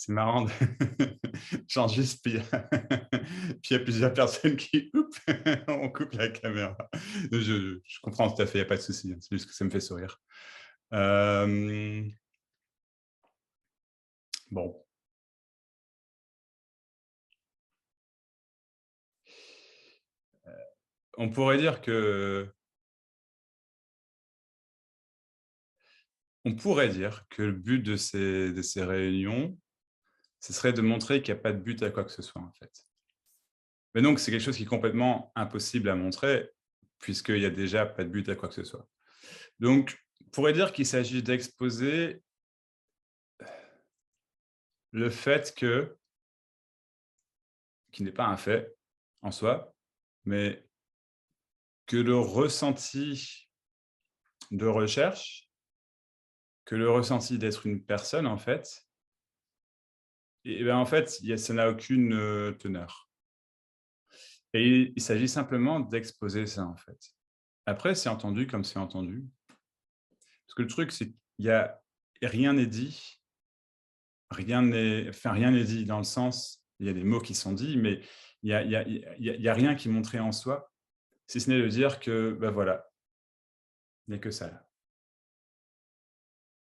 C'est marrant. J'enregistre, puis puis il y a plusieurs personnes qui on coupe la caméra. Je comprends tout à fait, il n'y a pas de souci, hein, c'est juste que ça me fait sourire. Hem, bon, on pourrait dire que le but de ces réunions, ce serait de montrer qu'il n'y a pas de but à quoi que ce soit, en fait. Mais donc c'est quelque chose qui est complètement impossible à montrer, puisqu'il y a déjà pas de but à quoi que ce soit. Donc, on pourrait dire qu'il s'agit d'exposer le fait que qui n'est pas un fait en soi, mais que le ressenti de recherche, que le ressenti d'être une personne, en fait, et ben, en fait, ça n'a aucune, teneur. Et il s'agit simplement d'exposer ça, en fait. Après, c'est entendu comme c'est entendu. Parce que le truc, c'est qu'il y a rien n'est dit, rien n'est dit dans le sens, il y a des mots qui sont dits, mais il y a rien qui est montré en soi, si ce n'est de dire que, ben voilà, il n'y a que ça là,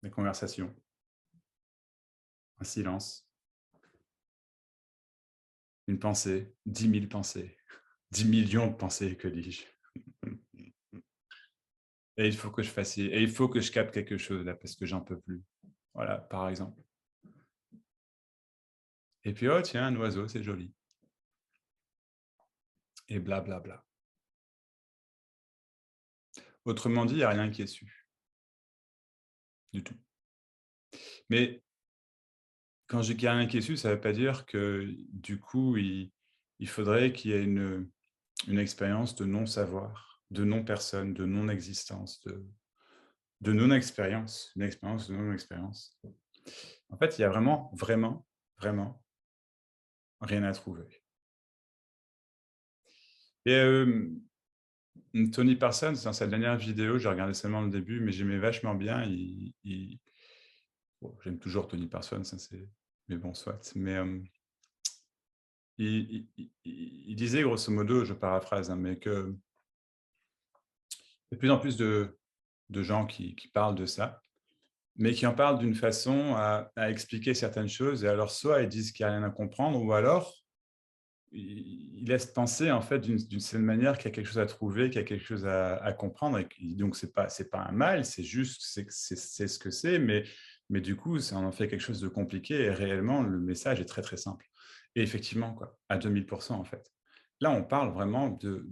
des conversations, un silence, une pensée, 10 000 pensées, 10 millions de pensées, que dis-je? Et il faut que je fasse ci, et il faut que je capte quelque chose là parce que j'en peux plus. Voilà, par exemple. Et puis: «Oh tiens, un oiseau, c'est joli» et blablabla. Bla, bla. Autrement dit, il y a rien qui est su, du tout. Mais quand je dis qu'il y a rien qui est su, ça ne veut pas dire que du coup, il faudrait qu'il y ait une expérience de non-savoir, de non-personne, de non-existence, de non-expérience, une expérience de non-expérience. En fait, il y a vraiment, vraiment, vraiment rien à trouver. Et Tony Parsons, dans sa dernière vidéo, j'ai regardé seulement le début, mais j'aimais vachement bien. Bon, j'aime toujours Tony Parsons, ça c'est, mais bon, soit. Mais il disait grosso modo, je paraphrase, hein, mais qu'il y a de plus en plus de gens qui parlent de ça, mais qui en parlent d'une façon à expliquer certaines choses. Et alors, soit ils disent qu'il n'y a rien à comprendre, ou alors ils laissent penser en fait d'une certaine manière qu'il y a quelque chose à trouver, qu'il y a quelque chose à comprendre. Et donc, c'est pas un mal, c'est juste, c'est ce que c'est, mais du coup, ça en fait quelque chose de compliqué. Et réellement, le message est très, très simple. Et effectivement, quoi, à 2000% en fait. Là, on parle vraiment de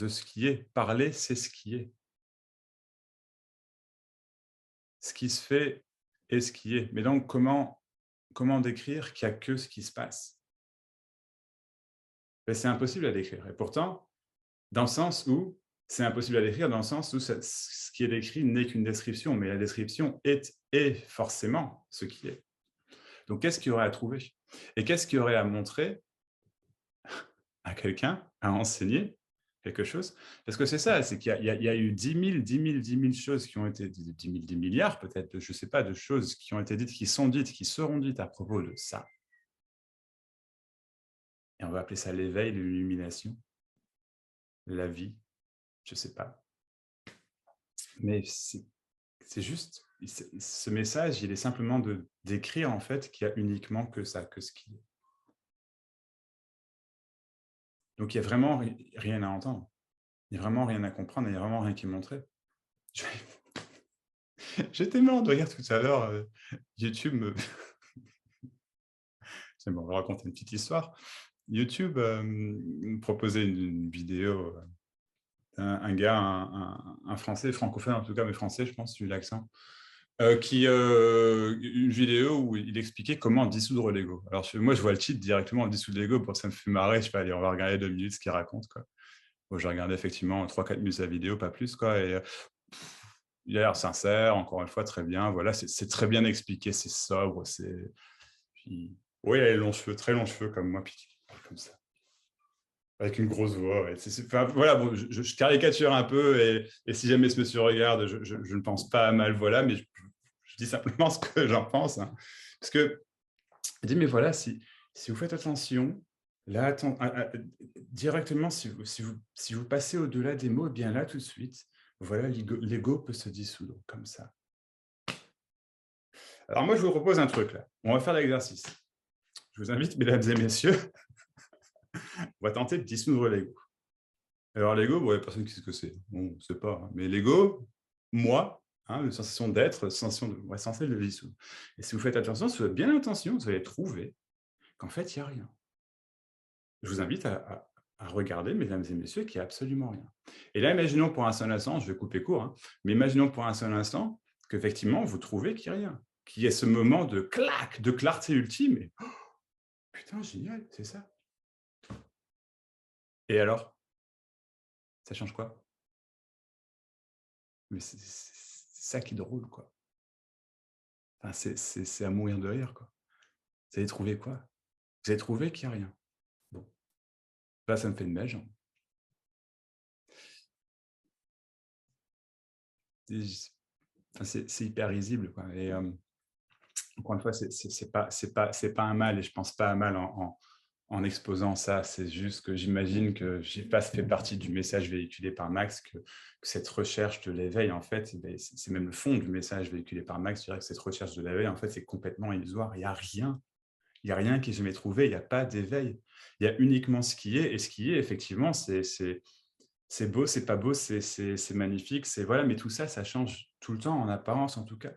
ce qui est. Parler, c'est ce qui est. Ce qui se fait est ce qui est. Mais donc, comment décrire qu'il n'y a que ce qui se passe? Ben, c'est impossible à décrire. Et pourtant, dans le sens où c'est impossible à décrire, dans le sens où ce qui est décrit n'est qu'une description, mais la description est forcément ce qui est. Donc, qu'est-ce qu'il y aurait à trouver? Et qu'est-ce qu'il y aurait à montrer à quelqu'un, à enseigner quelque chose? Parce que c'est ça, c'est qu'il y a eu 10 000 choses qui ont été, 10 000, 10 milliards peut-être, je ne sais pas, de choses qui ont été dites, qui sont dites, qui seront dites à propos de ça. Et on va appeler ça l'éveil, l'illumination, la vie, je ne sais pas. Mais c'est juste, ce message, il est simplement de d'écrire en fait qu'il y a uniquement que ça, que ce qui est. Donc il y a vraiment rien à entendre. Il n'y a vraiment rien à comprendre, il n'y a vraiment rien qui est montré. J'étais mort de rire tout à l'heure, YouTube me c'est bon, on va raconter une petite histoire. YouTube, me proposait une vidéo, un gars, un Français, francophone en tout cas, mais français je pense, vu l'accent, une vidéo où il expliquait comment dissoudre l'ego. Alors moi, je vois le titre directement, dissoudre l'ego, pour ça me fait marrer, je sais pas, allez, on va regarder 2 minutes ce qu'il raconte, quoi. Bon, j'ai regardé effectivement 3-4 minutes de la vidéo, pas plus, quoi, et il a l'air sincère, encore une fois, très bien, voilà, c'est très bien expliqué, c'est sobre, puis oui, il a les longs cheveux, très longs cheveux comme moi, puis comme ça, avec une grosse voix, ouais. Enfin, voilà, bon, je caricature un peu, et si jamais ce monsieur regarde, je ne pense pas à mal, voilà, mais je dis simplement ce que j'en pense, hein. Parce que il dit: «Mais voilà, si vous faites attention, là, directement, si vous passez au-delà des mots, eh bien là, tout de suite, voilà, l'ego peut se dissoudre comme ça». Alors moi, je vous propose un truc là. On va faire l'exercice. Je vous invite, mesdames et messieurs, on va tenter de dissoudre l'ego. Alors l'ego, bon, il y a personne qui sait ce que c'est. Bon, on ne sait pas, hein. Mais l'ego, moi, hein, une sensation d'être, sensation de on va censé le dissoudre. Et si vous faites attention, si vous faites bien attention, vous allez trouver qu'en fait, il y a rien. Je vous invite à regarder, mesdames et messieurs, qu'il y a absolument rien. Et là, imaginons pour un seul instant, je vais couper court, hein, mais imaginons pour un seul instant qu'effectivement, vous trouvez qu'il y a rien, qu'il y ait ce moment de clac, de clarté ultime et: «Oh putain, génial, c'est ça». Et alors? Ça change quoi? Mais c'est ça qui est drôle, quoi. Enfin, c'est à mourir de rire, quoi. Vous avez trouvé quoi? Vous avez trouvé qu'il y a rien. Bon, là, ça me fait une belle jambe. Et enfin, c'est hyper risible, quoi. Et encore une fois, c'est pas un mal, et je pense pas à mal en exposant ça. C'est juste que j'imagine que j'ai pas fait partie du message véhiculé par Max, que cette recherche de l'éveil, en fait, eh beh, c'est même le fond du message véhiculé par Max. Je dirais que cette recherche de l'éveil, en fait, c'est complètement illusoire. Il y a rien. Il y a rien qui est jamais trouvé. Il y a pas d'éveil. Il y a uniquement ce qui est, et ce qui est, effectivement, c'est beau, c'est pas beau, c'est magnifique, c'est voilà, mais tout ça, ça change tout le temps, en apparence en tout cas.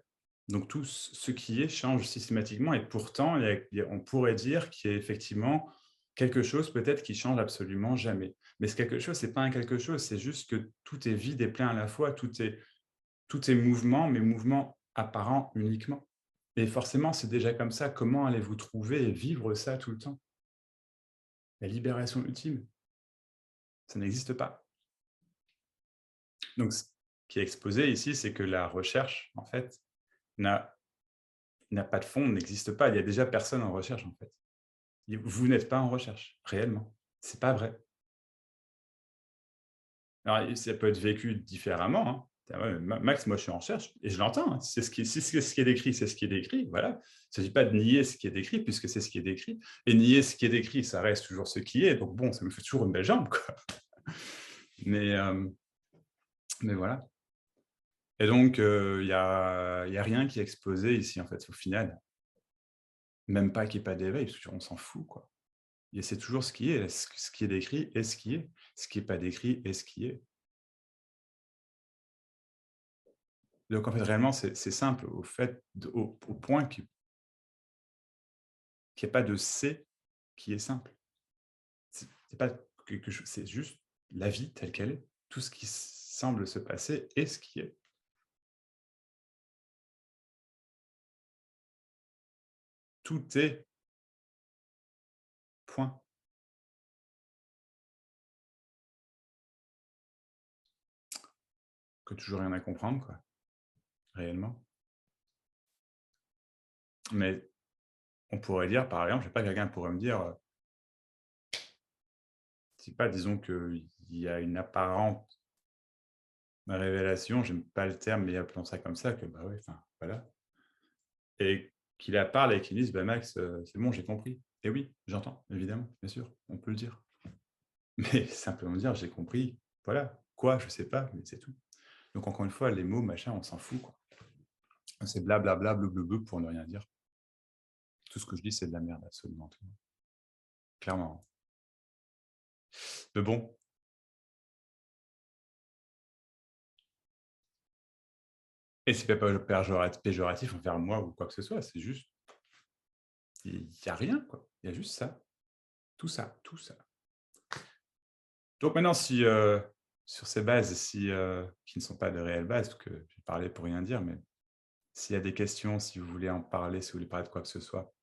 Donc tout ce qui est change systématiquement, et pourtant, on pourrait dire qu'il y a effectivement quelque chose peut-être qui change absolument jamais. Mais ce quelque chose, c'est pas un quelque chose, c'est juste que tout est vide et plein à la fois, tout est mouvement, mais mouvement apparent uniquement. Et forcément, c'est déjà comme ça. Comment allez-vous trouver et vivre ça tout le temps? La libération ultime, ça n'existe pas. Donc ce qui est exposé ici, c'est que la recherche, en fait, n'a n'a pas de fond, n'existe pas. Il y a déjà personne en recherche, en fait. Vous n'êtes pas en recherche, réellement. C'est pas vrai. Alors, ça peut être vécu différemment, hein. Ah ouais, Max, moi, je suis en recherche et je l'entends, hein. C'est ce qui est, si c'est ce qui est décrit, c'est ce qui est décrit. Voilà. Il ne s'agit pas de nier ce qui est décrit, puisque c'est ce qui est décrit. Et nier ce qui est décrit, ça reste toujours ce qui est. Donc bon, ça me fait toujours une belle jambe, quoi. Mais, euh, mais voilà. Et donc, il y a rien qui est exposé ici, en fait, au final. Même pas qu'il y ait pas d'éveil, parce qu'on s'en fout, quoi. Et c'est toujours ce qui est, ce qui est décrit est ce qui est. Ce qui est pas décrit est ce qui est. Donc en fait, réellement, c'est simple, au fait au point qu'il y a pas de «c'est» qui est simple. C'est pas quelque chose, c'est juste la vie telle qu'elle est. Tout ce qui semble se passer est ce qui est. Tout est, point. Que toujours rien à comprendre, quoi, réellement. Mais on pourrait dire, par exemple, je sais pas, quelqu'un pourrait me dire, je sais pas, disons qu'il y a une apparente révélation, j'aime pas le terme, mais appelons ça comme ça, que bah ouais, enfin, voilà. Et qu'il la parle et qu'il dise: «Bah Max, c'est bon, j'ai compris». Et oui, j'entends, évidemment, bien sûr, on peut le dire. Mais simplement dire: «J'ai compris», voilà. Quoi? Je sais pas, mais c'est tout. Donc encore une fois, les mots, machin, on s'en fout, quoi. C'est blablabla, bleu pour ne rien dire. Tout ce que je dis, c'est de la merde, absolument tout, clairement. Mais bon, et c'est pas péjoratif envers moi ou quoi que ce soit, c'est juste, il y a rien, quoi. Il y a juste ça. Tout ça, tout ça. Donc maintenant, si, sur ces bases, si, qui ne sont pas de réelles bases, parce que j'ai parlé pour rien dire, mais s'il y a des questions, si vous voulez en parler, si vous voulez parler de quoi que ce soit,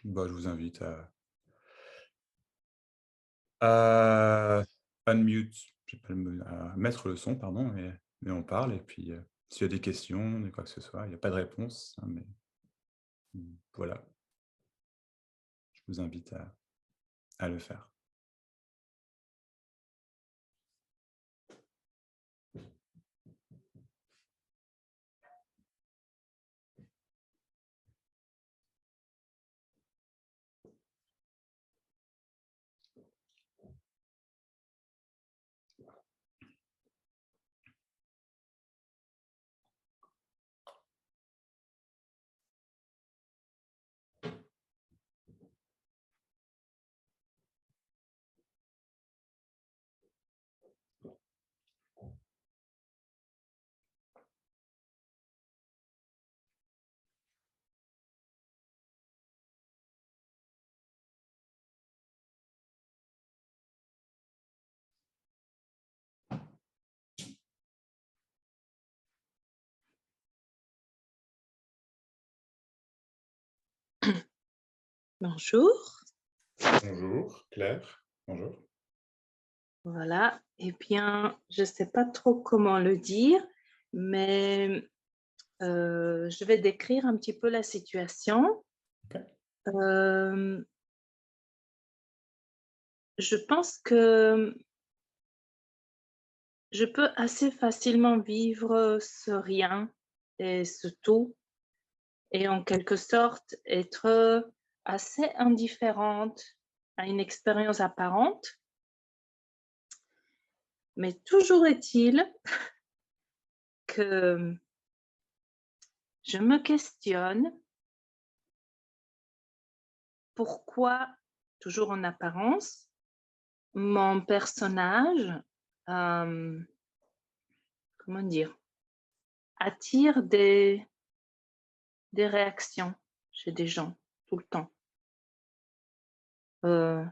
bah, je vous invite à unmute, je sais pas à mettre le son, pardon, et on parle, et puis, s'il y a des questions, quoi que ce soit, il y a pas de réponse, hein, mais voilà, je vous invite à le faire. Bonjour. Bonjour, Claire. Bonjour. Voilà. Eh bien, je ne sais pas trop comment le dire, mais je vais décrire un petit peu la situation. OK. Hem, je pense que je peux assez facilement vivre ce rien et ce tout et en quelque sorte être assez indifférente à une expérience apparente. Mais toujours est-il que je me questionne pourquoi, toujours en apparence, mon personnage, hem, comment dire? Attire des réactions chez des gens, tout le temps. Heu,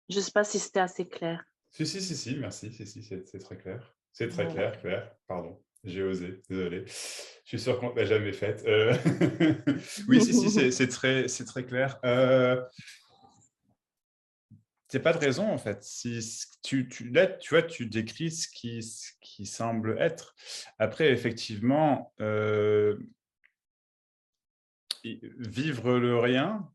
je ne sais pas si c'était assez clair. Si, merci. Si, c'est très clair. C'est très Voilà. clair, Claire. Pardon, j'ai osé, désolé. Je suis sûr qu'on ne l'a jamais faite. Oui, si, c'est très clair. Tu pas de raison, en fait. Si là, tu vois, tu décris ce qui semble être. Après, effectivement, vivre le rien,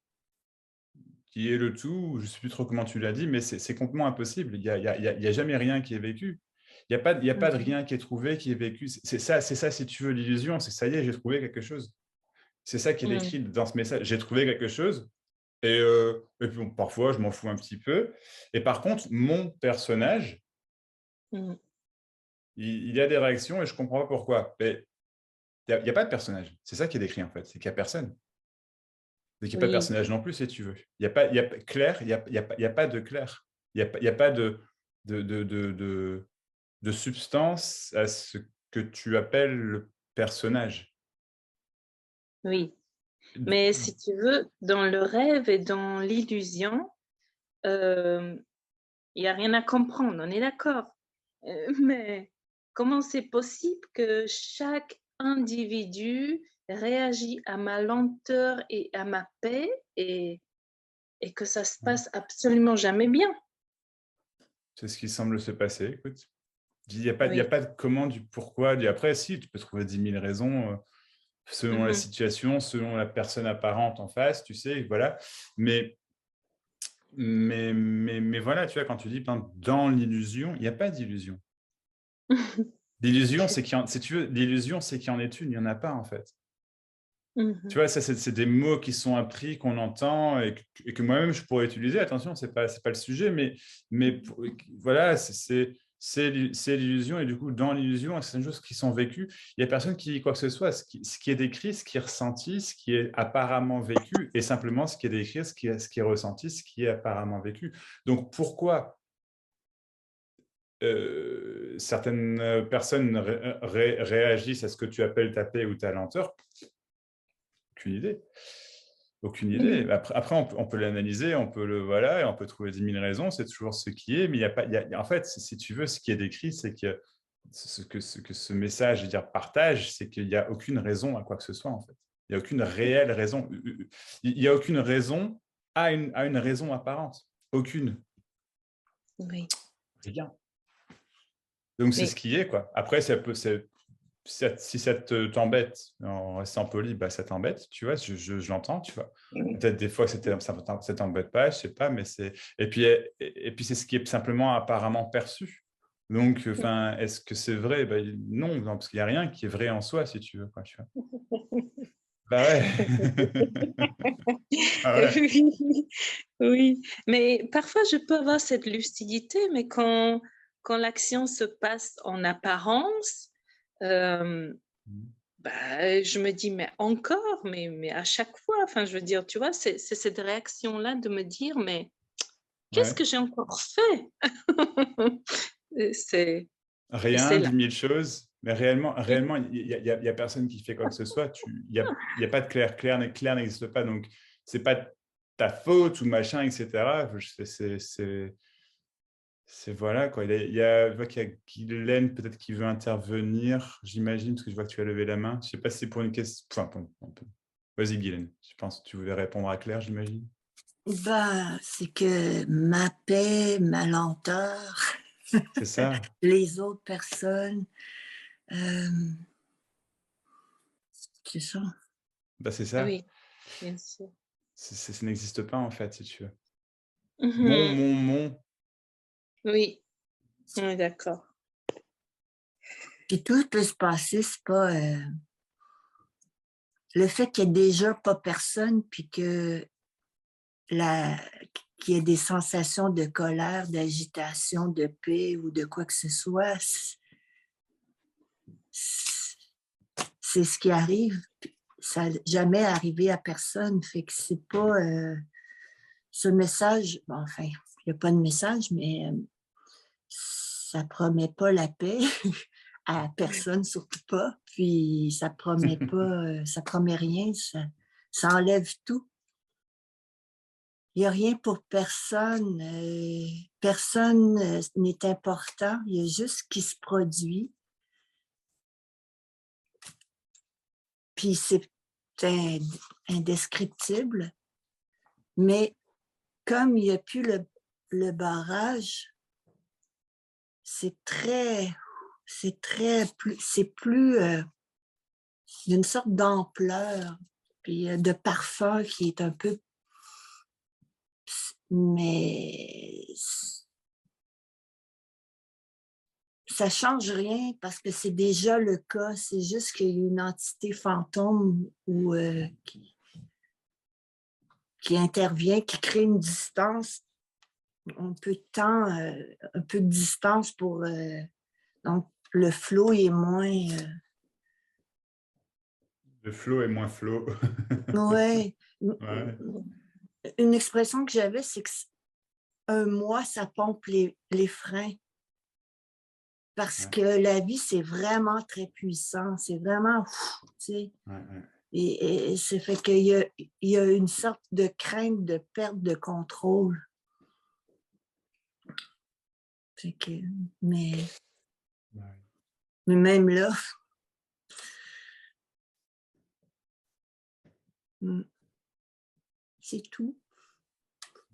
qui est le tout, je ne sais plus trop comment tu l'as dit, mais c'est complètement impossible. Il y a jamais rien qui est vécu. Il y a pas de Mmh. rien qui est trouvé, qui est vécu. C'est ça, si tu veux, l'illusion, c'est ça y est, j'ai trouvé quelque chose. C'est ça qui est Mmh. écrit dans ce message. J'ai trouvé quelque chose, et puis bon, parfois, je m'en fous un petit peu. Et par contre, mon personnage, Mmh. il y a des réactions et je comprends pas pourquoi. Mais il y a pas de personnage. C'est ça qui est décrit, en fait. C'est qu'il y a personne. C'est qu'il y a pas de Oui, personnage non plus, si tu veux. Il y a pas Claire, il y a pas de Claire. Il y a pas de substance à ce que tu appelles le personnage. oui. Du Mais coup, si tu veux, dans le rêve et dans l'illusion, hem, il y a rien à comprendre, on est d'accord? Mais comment c'est possible que chaque individu réagit à ma lenteur et à ma paix et que ça se ouais, passe absolument jamais bien? c'est ce qui semble se passer, écoute. Il y a Oui. pas de comment, du pourquoi, du après si, tu peux trouver 10 000 raisons, selon la Mmh. situation, selon la personne apparente en face, tu sais, voilà. Mais mais voilà, tu vois, quand tu dis, par exemple, dans l'illusion, il y a pas d'illusion. L'illusion, c'est qu'il y en si tu veux, l'illusion, c'est qu'il y en ait une, il y en a pas, en fait. Mmh. Tu vois, ça, c'est des mots qui sont appris, qu'on entend et que moi-même, je pourrais utiliser. Attention, c'est pas le sujet, mais voilà, c'est l'illusion et du coup, dans l'illusion, il y a certaines choses qui sont vécues. Il y a personne qui dit quoi que ce soit. Ce qui est décrit, ce qui est ressenti, ce qui est apparemment vécu et simplement ce qui est décrit, ce qui est ressenti, ce qui est apparemment vécu. Donc, pourquoi certaines personnes réagissent à ce que tu appelles ta paix ou ta lenteur? Aucune idée. Aucune idée. Après on peut l'analyser, on peut voilà, et on peut trouver 10 000 raisons, c'est toujours ce qui est, mais il y a pas, en fait, si tu veux, ce qui est décrit, c'est que ce que ce message, je veux dire, partage, c'est qu'il y a aucune raison à quoi que ce soit, en fait. Il y a aucune réelle raison. Il y a aucune raison à une raison apparente. Aucune. Oui, Rien. Donc c'est ce oui. qui est, quoi. Après, si ça t'embête, en restant poli, bah, ça t'embête, tu vois, je l'entends, tu vois. Peut-être des fois, ça t'embête pas, je sais pas, mais c'est. Et puis, c'est ce qui est simplement apparemment perçu. Donc, enfin, est-ce que c'est vrai? Ben, non, non, parce qu'il n'y a rien qui est vrai en soi, si tu veux, quoi, tu vois. Bah ouais. Ah ouais. Oui, oui, mais parfois je peux avoir cette lucidité, mais quand l'action se passe en apparence, hem, bah, je me dis: «Mais encore? Mais à chaque fois?» enfin, je veux dire, tu vois? C'est cette réaction-là de me dire: «Mais qu'est-ce Ouais. que j'ai encore fait?» c'est et c'est Rien, là. 10 000 choses, mais réellement, Mmh. réellement, il y a personne qui fait quoi que ce soit. Il y a pas de Claire. Claire n'existe pas, donc c'est pas ta faute ou machin, etc. C'est voilà quoi. Je vois qu'il y a Guylaine peut-être qui veut intervenir, j'imagine, parce que je vois que tu as levé la main. Je sais pas si c'est pour une question. Enfin, vas-y Guylaine. Je pense que tu voulais répondre à Claire, j'imagine. Ben, c'est que ma paix, ma lenteur, C'est ça? les autres personnes, hem, c'est ça. Bah, c'est ça. Oui, bien sûr. Ça n'existe pas, en fait, si tu veux. Mhm. Mon. Oui, on est d'accord. Puis tout peut se passer, c'est pas, le fait qu'il y ait déjà pas personne, puis que la qu'il y ait des sensations de colère, d'agitation, de paix ou de quoi que ce soit, c'est ce qui arrive. Ça n'a jamais arrivé à personne, fait que c'est pas, ce message, bon, enfin, il n'y a pas de message, mais ça promet pas la paix à personne, surtout pas. Puis ça promet pas, ça promet rien, ça enlève tout. Il n'y a rien pour personne. Personne n'est important. Il y a juste ce qui se produit. Puis c'est indescriptible. Mais comme il n'y a plus le barrage, c'est très, c'est plus d'une sorte d'ampleur, puis de parfum qui est un peu, mais ça change rien parce que c'est déjà le cas. C'est juste qu'il y a une entité fantôme ou qui intervient, qui crée une distance, un peu de temps, un peu de distance pour donc le flot est moins. Le flow est moins flow. Ouais, Ouais, une expression que j'avais, c'est que un mois, ça pompe les freins. Parce ouais, que la vie, c'est vraiment très puissant. C'est vraiment, tu sais. ouais, ouais. Et c'est fait il y a une sorte de crainte de perte de contrôle. Fait que, mais, Ouais, mais même là, c'est tout.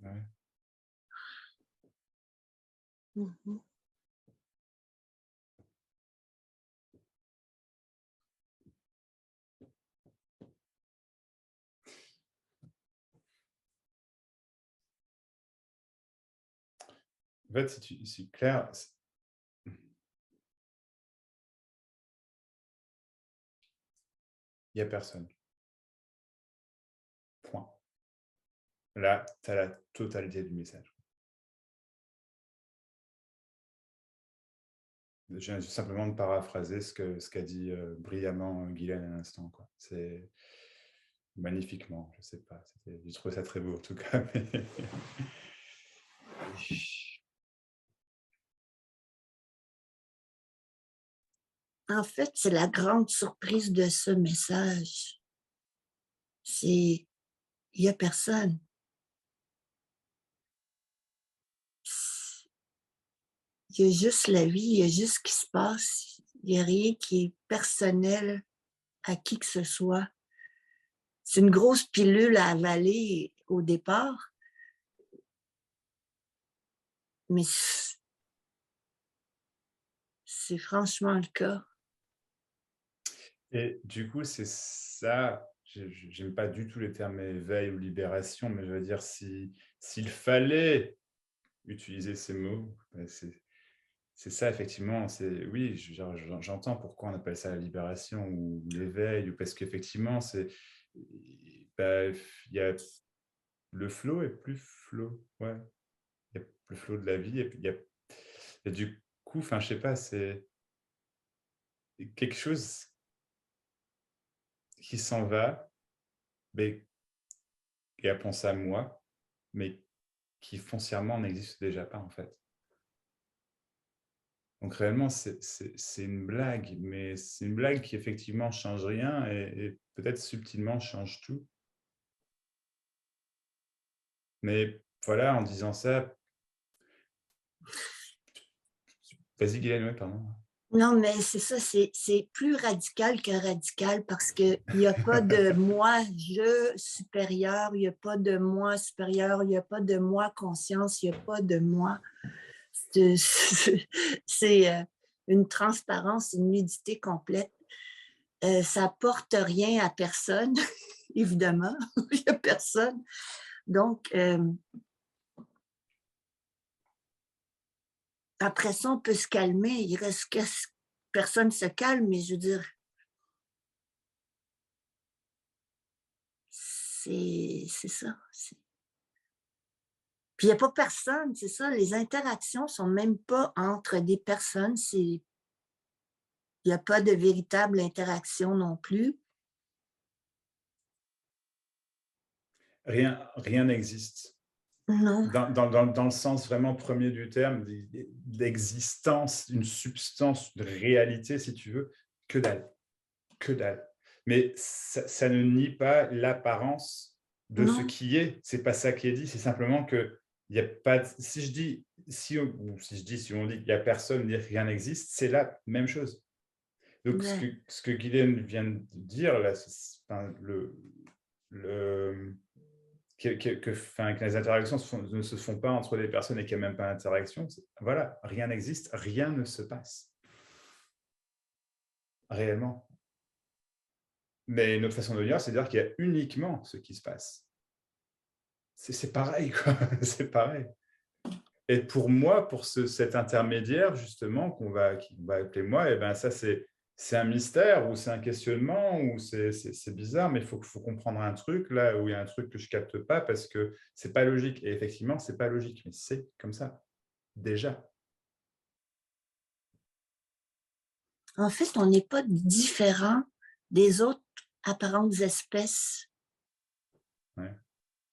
ouais. Mhm. En fait, si clair, il y a personne. Point. Là, tu as la totalité du message. Je viens simplement de paraphraser ce qu'a dit brillamment Guylaine à l'instant, quoi. C'est magnifiquement, je sais pas. J'ai trouvé ça très beau en tout cas. En fait, c'est la grande surprise de ce message. C'est, il n'y a personne. Il y a juste la vie, il y a juste ce qui se passe. Il n'y a rien qui est personnel à qui que ce soit. C'est une grosse pilule à avaler au départ, mais c'est franchement le cas. Et du coup, c'est ça, j'aime pas du tout les termes éveil ou libération, mais je veux dire, s'il fallait utiliser ces mots, c'est ça effectivement, oui, j'entends pourquoi on appelle ça la libération ou l'éveil, ou parce qu'effectivement, bah, il y a le flow est plus flow, ouais, il y a le flow de la vie, et puis il y a du coup, enfin, je sais pas, c'est quelque chose qui s'en va, mais qui a pensé à moi, mais qui foncièrement n'existe déjà pas en fait. Donc réellement, c'est une blague, mais c'est une blague qui effectivement change rien et peut-être subtilement change tout. Mais voilà, en disant ça, vas-y Guylaine, ouais, pardon. Non, mais c'est ça, c'est plus radical que radical parce qu'il n'y a pas de moi, je supérieur, il n'y a pas de moi supérieur, il n'y a pas de moi conscience, il n'y a pas de moi. C'est une transparence, une nudité complète. Ça apporte rien à personne, évidemment. Il n'y a personne. Donc, après ça, on peut se calmer. Il reste que personne se calme, mais je veux dire, c'est ça. Puis il n'y a pas personne, c'est ça. Les interactions sont même pas entre des personnes. Il n'y a pas de véritable interaction non plus. Rien n'existe. Non. Dans le sens vraiment premier du terme, l'existence d'une substance, de réalité, si tu veux, que dalle. Que dalle. Mais ça ne nie pas l'apparence de ce Non. qui est. C'est pas ça qui est dit. C'est simplement que il y a pas. Si je dis, si on dit qu'il n'y a personne, dire rien n'existe, c'est la même chose. Donc Ouais. ce que Guylaine vient de dire là, que les interactions ne se font pas entre les personnes et qu'il n'y a même pas d'interaction. Voilà, rien n'existe, rien ne se passe réellement. Mais notre façon de dire, c'est de dire qu'il y a uniquement ce qui se passe. C'est pareil, quoi. C'est pareil. Et pour moi, pour cet intermédiaire, justement, qu'on va appeler moi, et ben ça, c'est un mystère ou c'est un questionnement ou c'est bizarre, mais il faut comprendre un truc là où il y a un truc que je capte pas parce que c'est pas logique. Et effectivement, c'est pas logique, mais c'est comme ça, déjà. En fait, on n'est pas différent des autres apparentes espèces. Ouais,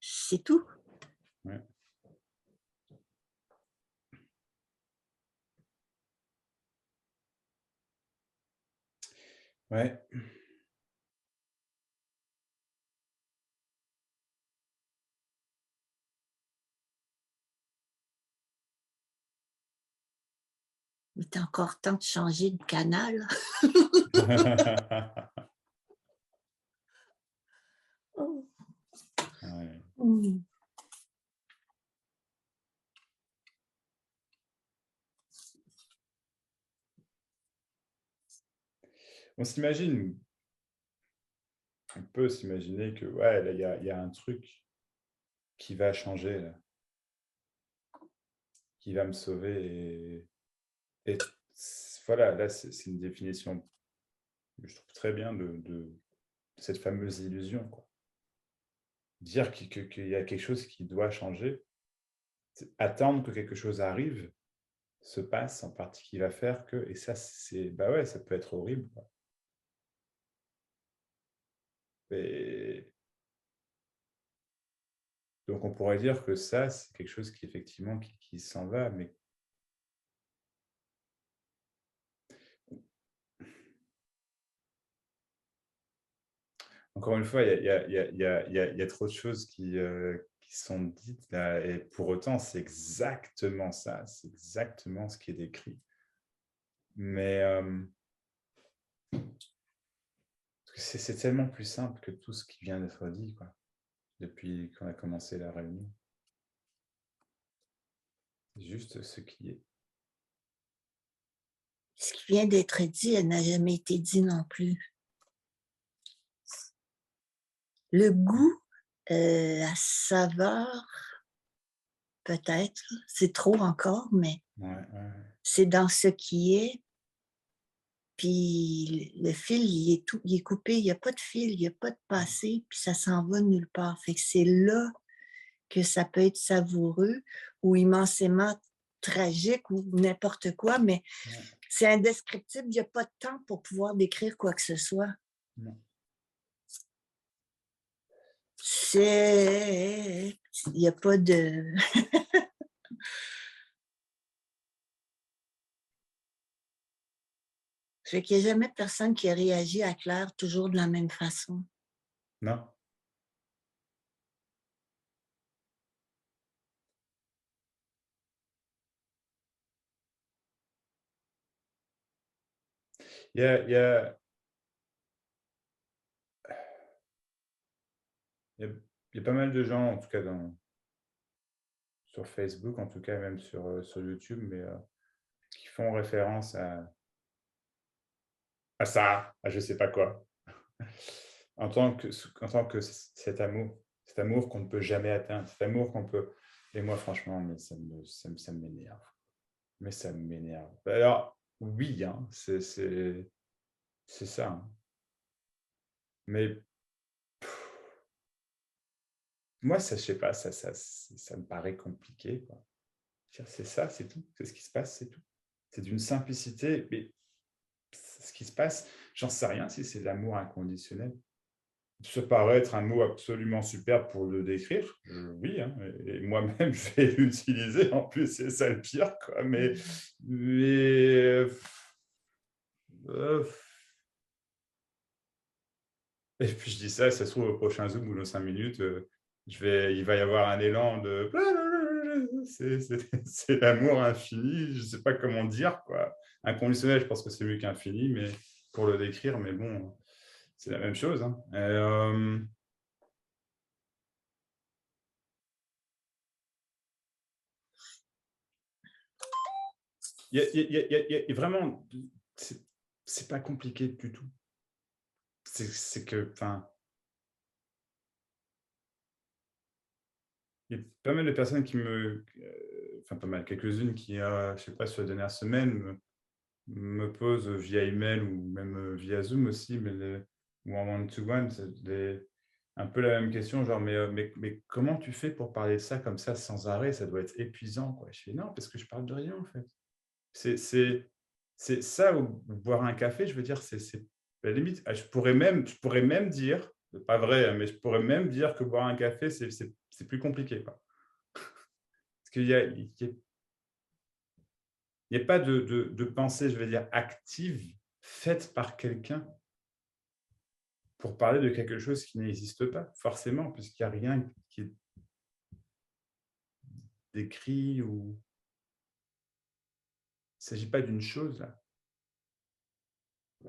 C'est tout. ouais. Ouais. Il est encore temps de changer de canal. Oh. Ouais. Mm. On s'imagine, on peut s'imaginer que ouais, là, il y a un truc qui va changer, là, qui va me sauver. Et voilà, là, c'est une définition que je trouve très bien de cette fameuse illusion, quoi. Dire qu'il y a quelque chose qui doit changer, attendre que quelque chose arrive, se passe en partie qui va faire que, et ça, bah ouais, ça peut être horrible, quoi. Et donc, on pourrait dire que ça, c'est quelque chose qui, effectivement, qui s'en va, mais encore une fois, il y a trop de choses qui sont dites là, et pour autant, c'est exactement ça, c'est exactement ce qui est décrit. Mais c'est tellement plus simple que tout ce qui vient d'être dit, quoi, depuis qu'on a commencé la réunion. Juste ce qui est. Ce qui vient d'être dit, elle n'a jamais été dit non plus. Le goût, la saveur, peut-être, c'est trop encore, mais Ouais. c'est dans ce qui est. Puis le fil, il est coupé, il n'y a pas de fil, il n'y a pas de passé, puis ça s'en va nulle part. Fait que c'est là que ça peut être savoureux ou immensément tragique ou n'importe quoi, mais Ouais. c'est indescriptible. Il n'y a pas de temps pour pouvoir décrire quoi que ce soit. Non. Il n'y a pas de... Fait qu'il n'y a jamais personne qui a réagi à Claire toujours de la même façon. Non. Il y a, il y a, il y a, il y a pas mal de gens, en tout cas sur Facebook, en tout cas même sur YouTube, mais qui font référence à ça, à je sais pas quoi, en tant que cet amour qu'on ne peut jamais atteindre, cet amour qu'on peut. Et moi, franchement, mais ça m'énerve. Mais ça m'énerve. Alors, oui, hein, c'est ça. Hein. Mais moi, ça, je sais pas, ça me paraît compliqué, quoi. C'est ça, c'est tout. C'est ce qui se passe, c'est tout. C'est d'une simplicité, mais ce qui se passe, j'en sais rien si c'est de l'amour inconditionnel. Ça paraît être un mot absolument superbe pour le décrire. Oui, hein, et moi-même, je vais l'utiliser. En plus, c'est ça le pire, quoi. Mais euh, et puis je dis ça se trouve au prochain Zoom ou dans 5 minutes, il va y avoir un élan de c'est l'amour infini, je ne sais pas comment dire, quoi. Inconditionnel, je pense que c'est mieux qu'infini, mais pour le décrire, mais bon, c'est la même chose. Hein. Il y a vraiment, c'est pas compliqué du tout. C'est que, enfin, il y a pas mal de personnes enfin pas mal, quelques-unes qui, je sais pas, sur les dernières semaines, me posent via email ou même via Zoom aussi, ou en one-to-one, un peu la même question, genre, mais comment tu fais pour parler de ça comme ça sans arrêt? Ça doit être épuisant, quoi. Je fais non, parce que je parle de rien, en fait. C'est ça, ou boire un café, je veux dire, c'est à la limite. Je pourrais même dire, c'est pas vrai, hein, mais je pourrais même dire que boire un café, c'est plus compliqué, quoi. Parce qu'il n'y a pas de pensée, je vais dire, active, faite par quelqu'un pour parler de quelque chose qui n'existe pas, forcément, puisqu'il n'y a rien qui est décrit ou. Il ne s'agit pas d'une chose, là. Je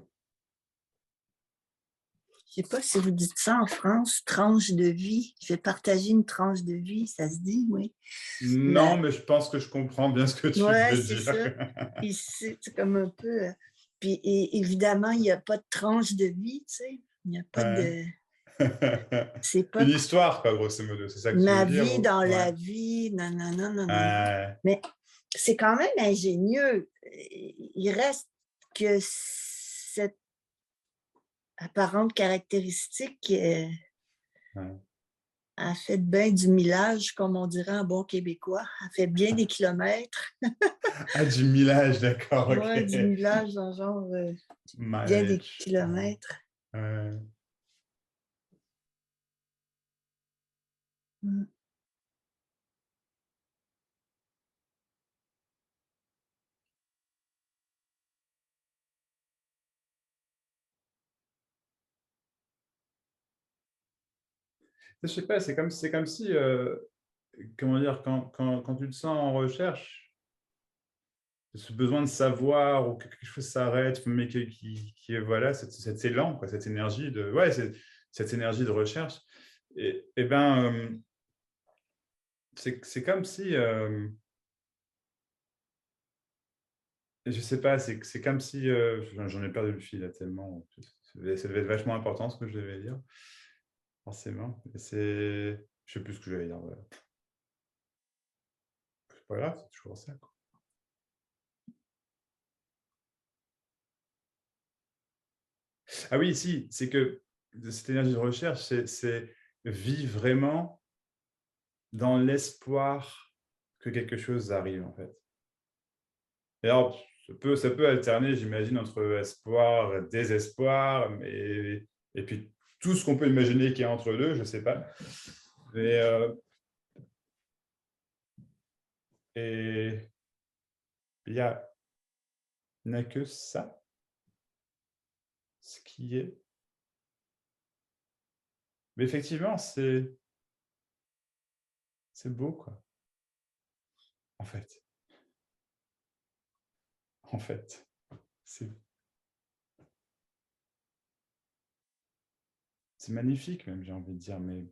ne sais pas si vous dites ça en France, tranche de vie. Je vais partager une tranche de vie, ça se dit, oui. Non, mais je pense que je comprends bien ce que tu Ouais, veux c'est dire. ça. Ici, c'est comme un peu. Puis évidemment, il n'y a pas de tranche de vie, tu sais. Il n'y a pas Ouais. de. C'est pas Une histoire, quoi, grosso modo, c'est ça que tu ma veux dire? vie dans Ouais. la vie. Non, non, non, non, non, non. Ouais. Mais c'est quand même ingénieux. Il reste que cette apparente caractéristique Ouais. a fait bien du millage, comme on dirait en bon québécois. A fait bien des kilomètres. Ah, du millage, d'accord, Ouais, du ok. millage, genre bien des Mileage. kilomètres. Ouais. Mm. Je sais pas, c'est comme si, comment dire, quand tu te sens en recherche, ce besoin de savoir ou que quelque chose s'arrête, mais qui est, voilà, cet élan, quoi, cette énergie ouais, cette énergie de recherche. Et ben, c'est comme si, je sais pas, c'est comme si, j'en ai perdu le fil là tellement, ça devait être vachement important ce que je devais dire, forcément. Je sais plus ce que j'allais dire, voilà. C'est pas grave, c'est toujours ça, quoi. Ah oui, si, c'est que cette énergie de recherche, c'est vivre vraiment dans l'espoir que quelque chose arrive, en fait. Et alors, ça peut alterner, j'imagine, entre espoir et désespoir, et puis tout ce qu'on peut imaginer qu'il y a entre deux, je ne sais pas. Et il n'y a que ça, ce qui est. Mais effectivement, c'est beau, quoi, en fait. En fait, c'est c'est magnifique même, j'ai envie de dire, mais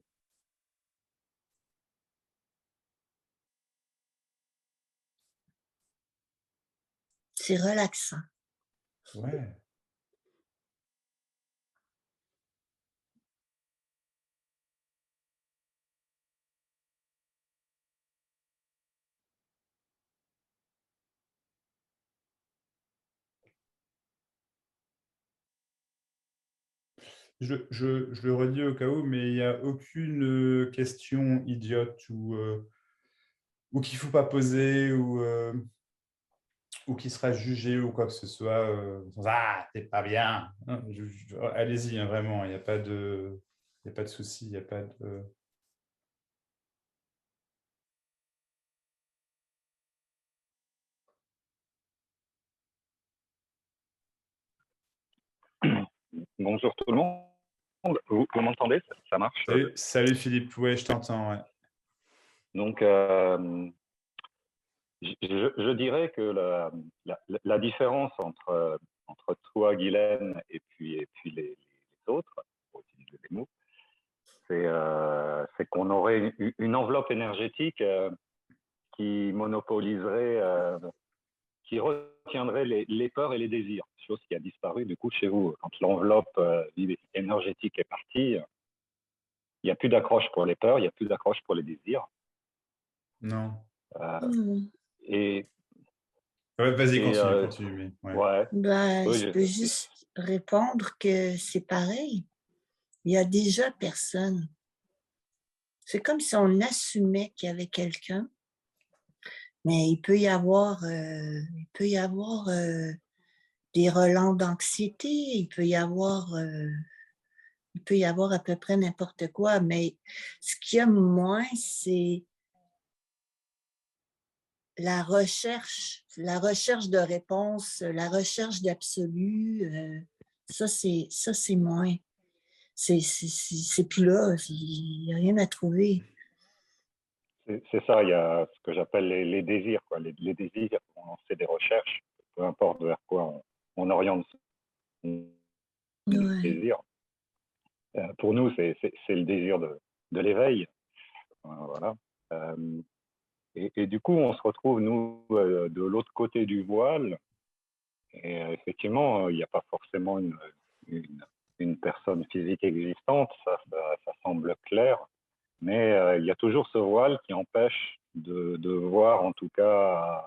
C'est relaxant. ouais. Je le redis au cas où, mais il n'y a aucune question idiote ou qu'il ne faut pas poser ou qui sera jugé ou quoi que ce soit. Ah, t'es pas bien. Hein, allez-y, hein, vraiment, il n'y a pas de souci, il n'y a pas de... Bonjour tout le monde. Vous m'entendez? Ça marche? Salut Philippe, ouais, je t'entends. Ouais. Donc, je dirais que la différence entre toi, Guylaine, et puis les autres, pour utiliser les mots, c'est qu'on aurait une enveloppe énergétique qui monopoliserait, qui retiendrait les peurs et les désirs, chose qui a disparu du coup chez vous. Quand l'enveloppe énergétique est partie, il n'y a plus d'accroche pour les peurs, il n'y a plus d'accroche pour les désirs. Non. Et ouais, vas-y, continue. Mais, ouais. Ouais. Ben, Oui, je peux juste répondre que c'est pareil. Il y a déjà personne. C'est comme si on assumait qu'il y avait quelqu'un, mais il peut y avoir des relents d'anxiété, il peut y avoir à peu près n'importe quoi, mais ce qu'il y a moins, c'est la recherche de réponses, la recherche d'absolu. Ça, c'est moins. C'est plus là, il n'y a rien à trouver. C'est ça, il y a ce que j'appelle les désirs. Quoi. Les désirs, on lancer des recherches, peu importe vers quoi on oriente son désir. Pour nous, c'est le désir de l'éveil. Voilà. Et du coup, on se retrouve, nous, de l'autre côté du voile. Et effectivement, il n'y a pas forcément une personne physique existante, ça semble clair. Mais il y a toujours ce voile qui empêche de voir, en tout cas,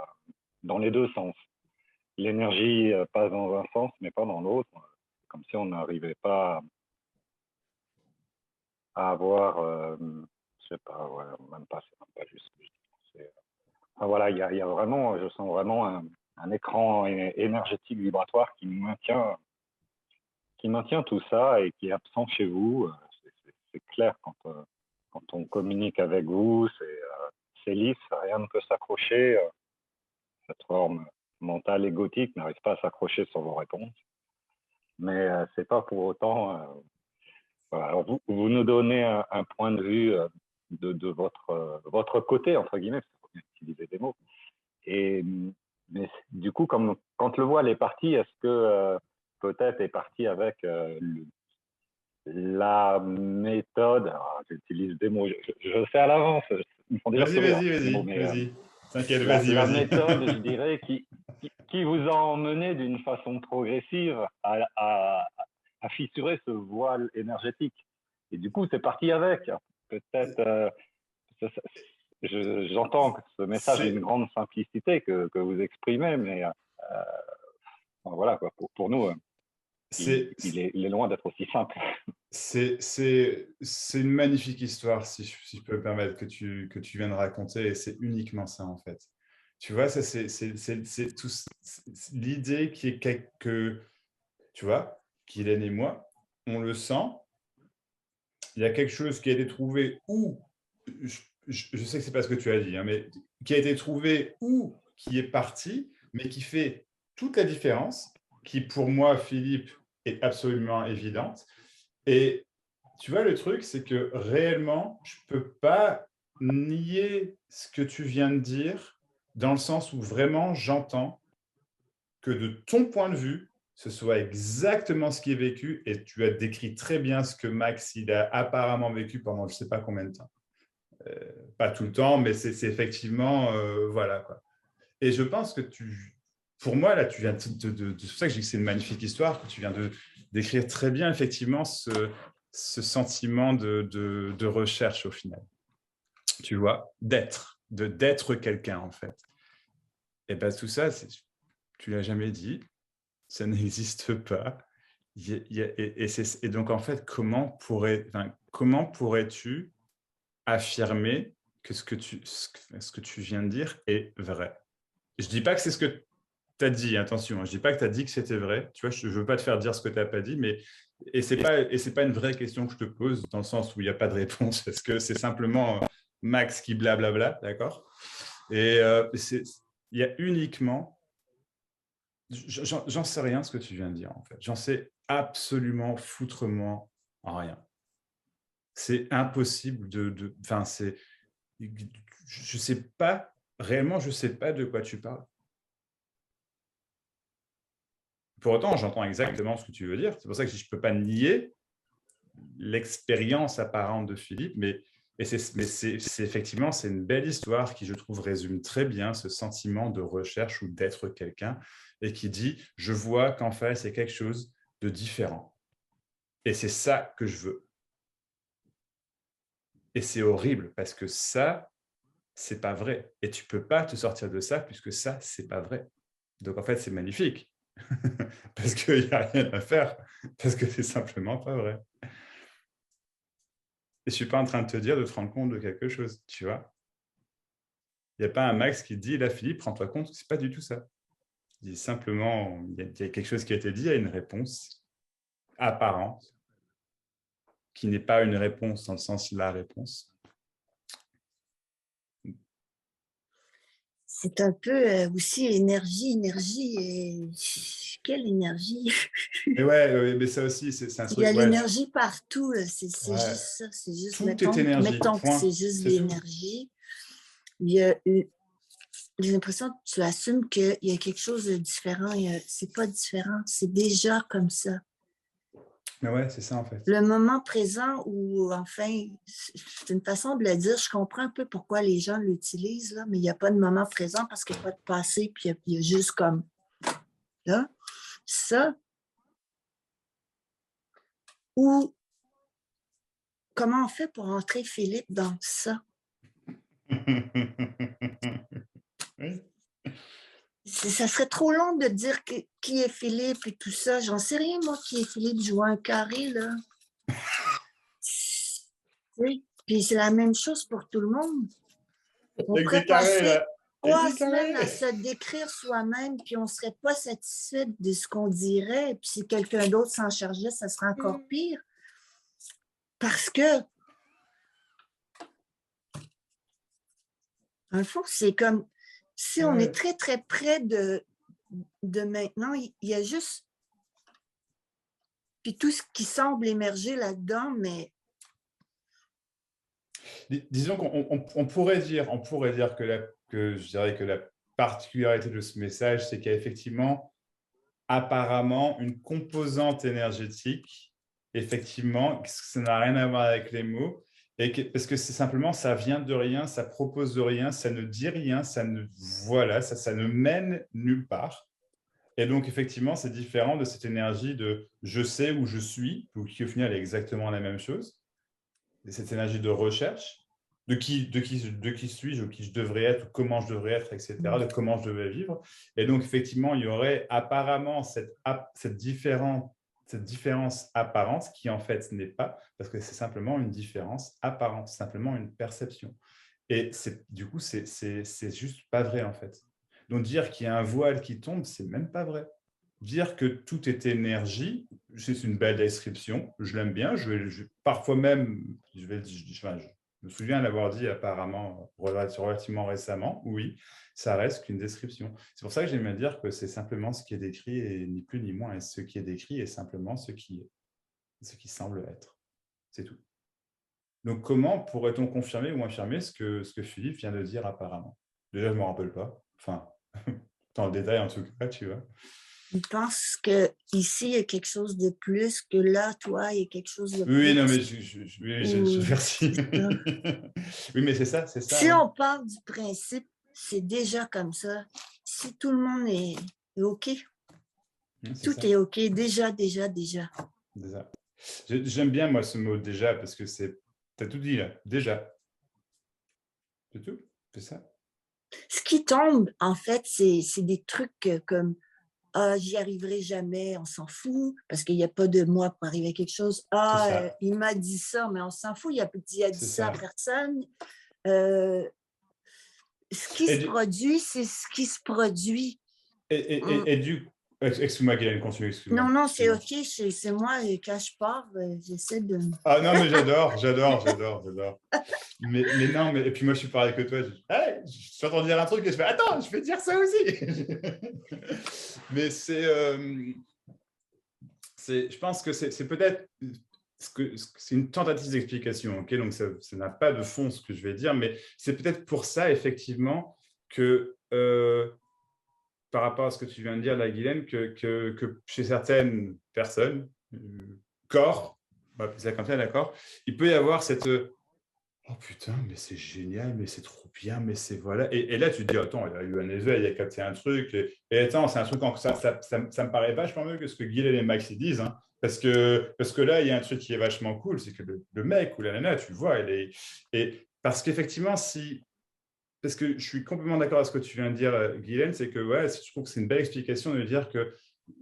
dans les deux sens. L'énergie passe dans un sens, mais pas dans l'autre. Comme si on n'arrivait pas à avoir, je sais pas, ouais, même pas, c'est même pas juste. Enfin, voilà, il y a vraiment, je sens vraiment un écran énergétique vibratoire qui maintient tout ça et qui est absent chez vous. C'est clair quand on communique avec vous, c'est lisse, rien ne peut s'accrocher. Cette forme mentale égotique n'arrive pas à s'accrocher sur vos réponses. Mais c'est pas pour autant. Voilà. Alors vous nous donnez un point de vue de votre côté, entre guillemets, parce qu'il faut bien utiliser des mots. Mais du coup, quand le voile est parti, est-ce que peut-être est parti avec la méthode, j'utilise des mots, je sais à l'avance, ils me font déjà Vas-y. T'inquiète, vas-y. La méthode, je dirais, qui vous a emmené d'une façon progressive à fissurer ce voile énergétique. Et du coup, c'est parti avec. Peut-être, j'entends que ce message est une grande simplicité que vous exprimez, mais voilà, quoi, pour nous, il est loin d'être aussi simple. C'est une magnifique histoire, si je peux me permettre, que tu viens de raconter, et c'est uniquement ça, en fait. Tu vois, ça, c'est l'idée qui est que, tu vois, Guylaine et moi, on le sent, il y a quelque chose qui a été trouvé ou, je sais que c'est pas ce que tu as dit, hein, mais qui a été trouvé ou qui est parti, mais qui fait toute la différence, qui pour moi, Philippe, est absolument évidente. Et tu vois, le truc, c'est que réellement, je ne peux pas nier ce que tu viens de dire, dans le sens où vraiment j'entends que de ton point de vue, ce soit exactement ce qui est vécu, et tu as décrit très bien ce que Max il a apparemment vécu pendant je ne sais pas combien de temps. Pas tout le temps, mais c'est effectivement, voilà, quoi. Et je pense que pour moi, là, tu viens c'est pour ça que je dis que c'est une magnifique histoire, que tu viens de décrire très bien, effectivement, ce sentiment de recherche au final. Tu vois, d'être quelqu'un, en fait. Et bien, tout ça, tu ne l'as jamais dit, ça n'existe pas. Et donc, en fait, comment pourrais-tu affirmer que ce que tu viens de dire est vrai? Je ne dis pas que c'est ce que tu as dit, attention, je ne dis pas que tu as dit que c'était vrai. Tu vois, je ne veux pas te faire dire ce que tu n'as pas dit, mais ce n'est pas une vraie question que je te pose, dans le sens où il n'y a pas de réponse, parce que c'est simplement Max qui blablabla, d'accord? Et il y a uniquement... J'en sais rien ce que tu viens de dire, en fait. J'en sais absolument foutrement rien. C'est impossible enfin, je sais pas, réellement, je sais pas de quoi tu parles. Pour autant, j'entends exactement ce que tu veux dire. C'est pour ça que je ne peux pas nier l'expérience apparente de Philippe, mais effectivement, c'est une belle histoire qui, je trouve, résume très bien ce sentiment de recherche ou d'être quelqu'un, et qui dit, je vois qu'en fait, c'est quelque chose de différent. Et c'est ça que je veux. Et c'est horrible, parce que ça, c'est pas vrai. Et tu peux pas te sortir de ça, puisque ça, c'est pas vrai. Donc, en fait, c'est magnifique. Parce qu'il n'y a rien à faire, parce que c'est simplement pas vrai. Et je ne suis pas en train de te dire de te rendre compte de quelque chose, tu vois. Il n'y a pas un Max qui dit, là, Philippe, rends-toi compte, c'est pas du tout ça. Il dit simplement, il y a quelque chose qui a été dit, il y a une réponse apparente, qui n'est pas une réponse dans le sens de la réponse. C'est un peu aussi énergie, et quelle énergie? Et ouais, mais ça aussi, c'est un Il y truc, a ouais, l'énergie partout, c'est ouais. juste ça, c'est juste, Tout est énergie, mettons que c'est point, juste c'est tout. l'énergie. Il y a j'ai l'impression que tu assumes qu'il y a quelque chose de différent, c'est pas différent, c'est déjà comme ça. Mais ouais, c'est ça en fait. Le moment présent, ou enfin, c'est une façon de le dire, je comprends un peu pourquoi les gens l'utilisent, là, mais il n'y a pas de moment présent parce qu'il n'y a pas de passé, puis il y a juste comme là, ça. Ou comment on fait pour entrer Philippe dans ça? Oui. Ça serait trop long de dire qui est Philippe et tout ça. J'en sais rien, moi, qui est Philippe. Je vois un carré, là. Oui. Puis c'est la même chose pour tout le monde. On Avec pourrait des carrés, passer là. Avec 3 des semaines à carrés. se décrire soi-même, puis on ne serait pas satisfait de ce qu'on dirait. Puis si quelqu'un d'autre s'en chargeait, ça serait encore pire. Parce que, en fond, c'est comme si on est très, très près de maintenant, il y a juste, puis tout ce qui semble émerger là-dedans, mais Disons qu'on pourrait dire que je dirais que la particularité de ce message, c'est qu'il y a effectivement apparemment une composante énergétique, effectivement, ça n'a rien à voir avec les mots, parce que c'est simplement, ça vient de rien, ça propose de rien, ça ne dit rien, voilà, ça ne mène nulle part. Et donc, effectivement, c'est différent de cette énergie de je sais où je suis, qui au final est exactement la même chose, et cette énergie de recherche, de qui suis-je, ou qui je devrais être, ou comment je devrais être, etc., de comment je devrais vivre. Et donc, effectivement, il y aurait apparemment cette différence apparente qui, en fait, n'est pas, parce que c'est simplement une différence apparente, simplement une perception. Et du coup, c'est juste pas vrai, en fait. Donc, dire qu'il y a un voile qui tombe, c'est même pas vrai. Dire que tout est énergie, c'est une belle description, je l'aime bien. Parfois même, je me souviens l'avoir dit apparemment relativement récemment, oui, ça reste qu'une description. C'est pour ça que j'aime bien dire que c'est simplement ce qui est décrit, et ni plus ni moins. Et ce qui est décrit est simplement ce qui semble être. C'est tout. Donc, comment pourrait-on confirmer ou infirmer ce que Philippe vient de dire apparemment? Déjà, je ne me rappelle pas. Enfin, dans le détail en tout cas, tu vois. Il pense qu'ici, il y a quelque chose de plus, que là, toi, il y a quelque chose de Oui, non, mais plus. merci. Ça. Oui, mais c'est ça. Si Oui. on part du principe, c'est déjà comme ça. Si tout le monde est OK, tout Ça. est OK, déjà. Déjà. J'aime bien, moi, ce mot « déjà » parce que t'as tout dit, là. Déjà. C'est tout. C'est ça. Ce qui tombe, en fait, c'est des trucs comme « Ah, j'y arriverai jamais », on s'en fout, parce qu'il n'y a pas de moi pour arriver à quelque chose. « Ah, il m'a dit ça », mais on s'en fout, il a dit ça à personne. Ce qui se produit, c'est ce qui se produit. Et du... Excuse-moi, Guylaine, continue. Non, c'est OK, c'est moi, quand je pars, j'essaie de... Ah non, mais j'adore. Mais non, et puis moi, je suis pareil que toi. Je t'entends dire un truc et je fais « Attends, je vais dire ça aussi !» Mais je pense que c'est peut-être... C'est une tentative d'explication, ok, donc ça n'a pas de fond ce que je vais dire, mais c'est peut-être pour ça, effectivement, que par rapport à ce que tu viens de dire, là, Guylaine, que chez certaines personnes, corps, on va appeler ça comme ça, d'accord, il peut y avoir cette « Oh putain, mais c'est génial, mais c'est trop bien, mais c'est voilà ». Et là, tu te dis « Attends, il a eu un éveil, il a capté un truc. » Et attends, c'est un truc, ça me paraît vachement mieux que ce que Guylaine et Max ils disent, hein, parce que là, il y a un truc qui est vachement cool, c'est que le mec ou la nana, tu le vois, et parce qu'effectivement, parce que je suis complètement d'accord avec ce que tu viens de dire, Guylaine, c'est que ouais, je trouve que c'est une belle explication de dire que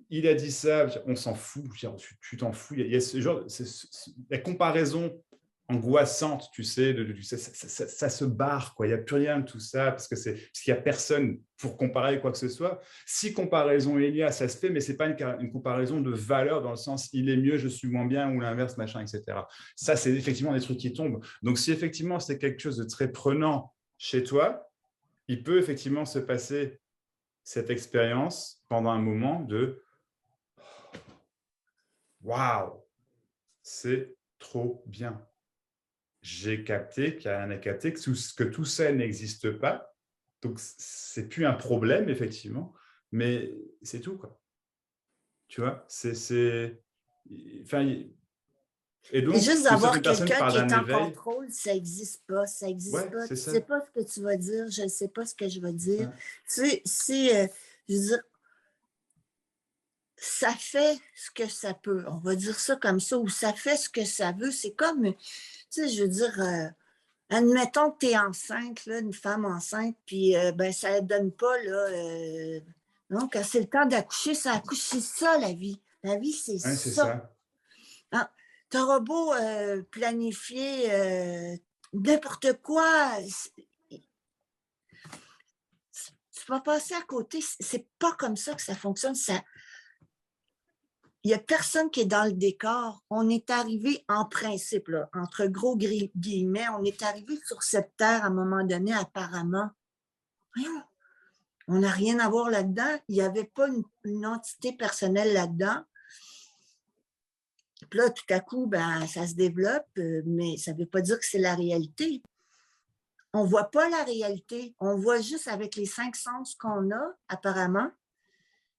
il a dit ça, on s'en fout, tu t'en fous. Il y a ce genre, la comparaison angoissante, tu sais, ça se barre, quoi. Il n'y a plus rien de tout ça, parce qu'il n'y a personne pour comparer quoi que ce soit. Si comparaison il y a, ça se fait, mais ce n'est pas une comparaison de valeur dans le sens il est mieux, je suis moins bien, ou l'inverse, machin, etc. Ça, c'est effectivement des trucs qui tombent. Donc, si effectivement c'est quelque chose de très prenant chez toi, il peut effectivement se passer cette expérience pendant un moment de waouh, c'est trop bien. J'ai capté qu'il y a rien à capter, que tout ça n'existe pas. Donc, c'est plus un problème, effectivement, mais c'est tout, quoi. Tu vois, enfin, et donc, juste que d'avoir certaines personnes quelqu'un qui parlent est d'un en éveil, contrôle, ça n'existe pas. Ça n'existe ouais, pas. c'est Tu ne ça. sais pas ce que tu vas dire, je ne sais pas ce que je vais dire. Ouais. Je veux dire, ça fait ce que ça peut. On va dire ça comme ça, ou ça fait ce que ça veut. C'est comme, tu sais, je veux dire, admettons que tu es enceinte, là, une femme enceinte, puis ben, ça ne donne pas, là. Donc, quand c'est le temps d'accoucher, ça accouche. C'est ça, la vie. La vie, c'est Ouais, c'est ça. ça. Hein? Tu auras beau planifier n'importe quoi, tu vas passer à côté. C'est pas comme ça que ça fonctionne. Il n'y a personne qui est dans le décor. On est arrivé en principe, là, entre gros guillemets, on est arrivé sur cette terre à un moment donné, apparemment. Voyons, on n'a rien à voir là-dedans. Il n'y avait pas une entité personnelle là-dedans. Puis là, tout à coup, ben, ça se développe, mais ça ne veut pas dire que c'est la réalité. On ne voit pas la réalité. On voit juste avec les 5 sens qu'on a, apparemment.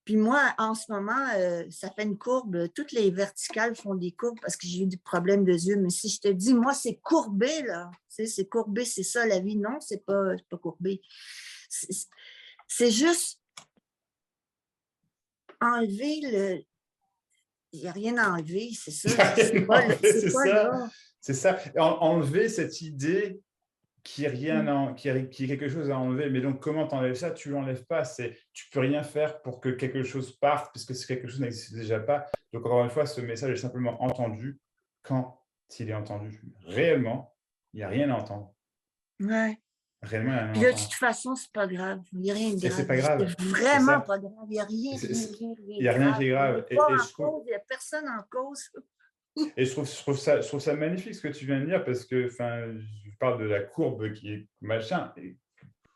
Puis moi, en ce moment, ça fait une courbe. Toutes les verticales font des courbes parce que j'ai eu des problèmes de yeux. Mais si je te dis, moi, c'est courbé, là. Tu sais, c'est courbé, c'est ça la vie. Non, c'est pas courbé. C'est juste enlever le... Il n'y a rien à enlever, c'est ça. C'est pas là. C'est ça. Enlever cette idée qui est quelque chose à enlever. Mais donc, comment tu enlèves ça? Tu ne l'enlèves pas. Tu ne peux rien faire pour que quelque chose parte, puisque quelque chose n'existe déjà pas. Donc, encore une fois, ce message est simplement entendu quand il est entendu. Réellement, il n'y a rien à entendre. Ouais. Réellement, il n'y a rien à Puis de entendre. toute façon, c'est pas grave. Il n'y a rien de grave. C'est pas grave. C'est vraiment pas grave. Il n'y a rien, Il n'y a rien qui est grave. Il n'y a personne en cause. Et je trouve ça magnifique ce que tu viens de dire, parce que je parle de la courbe qui est machin.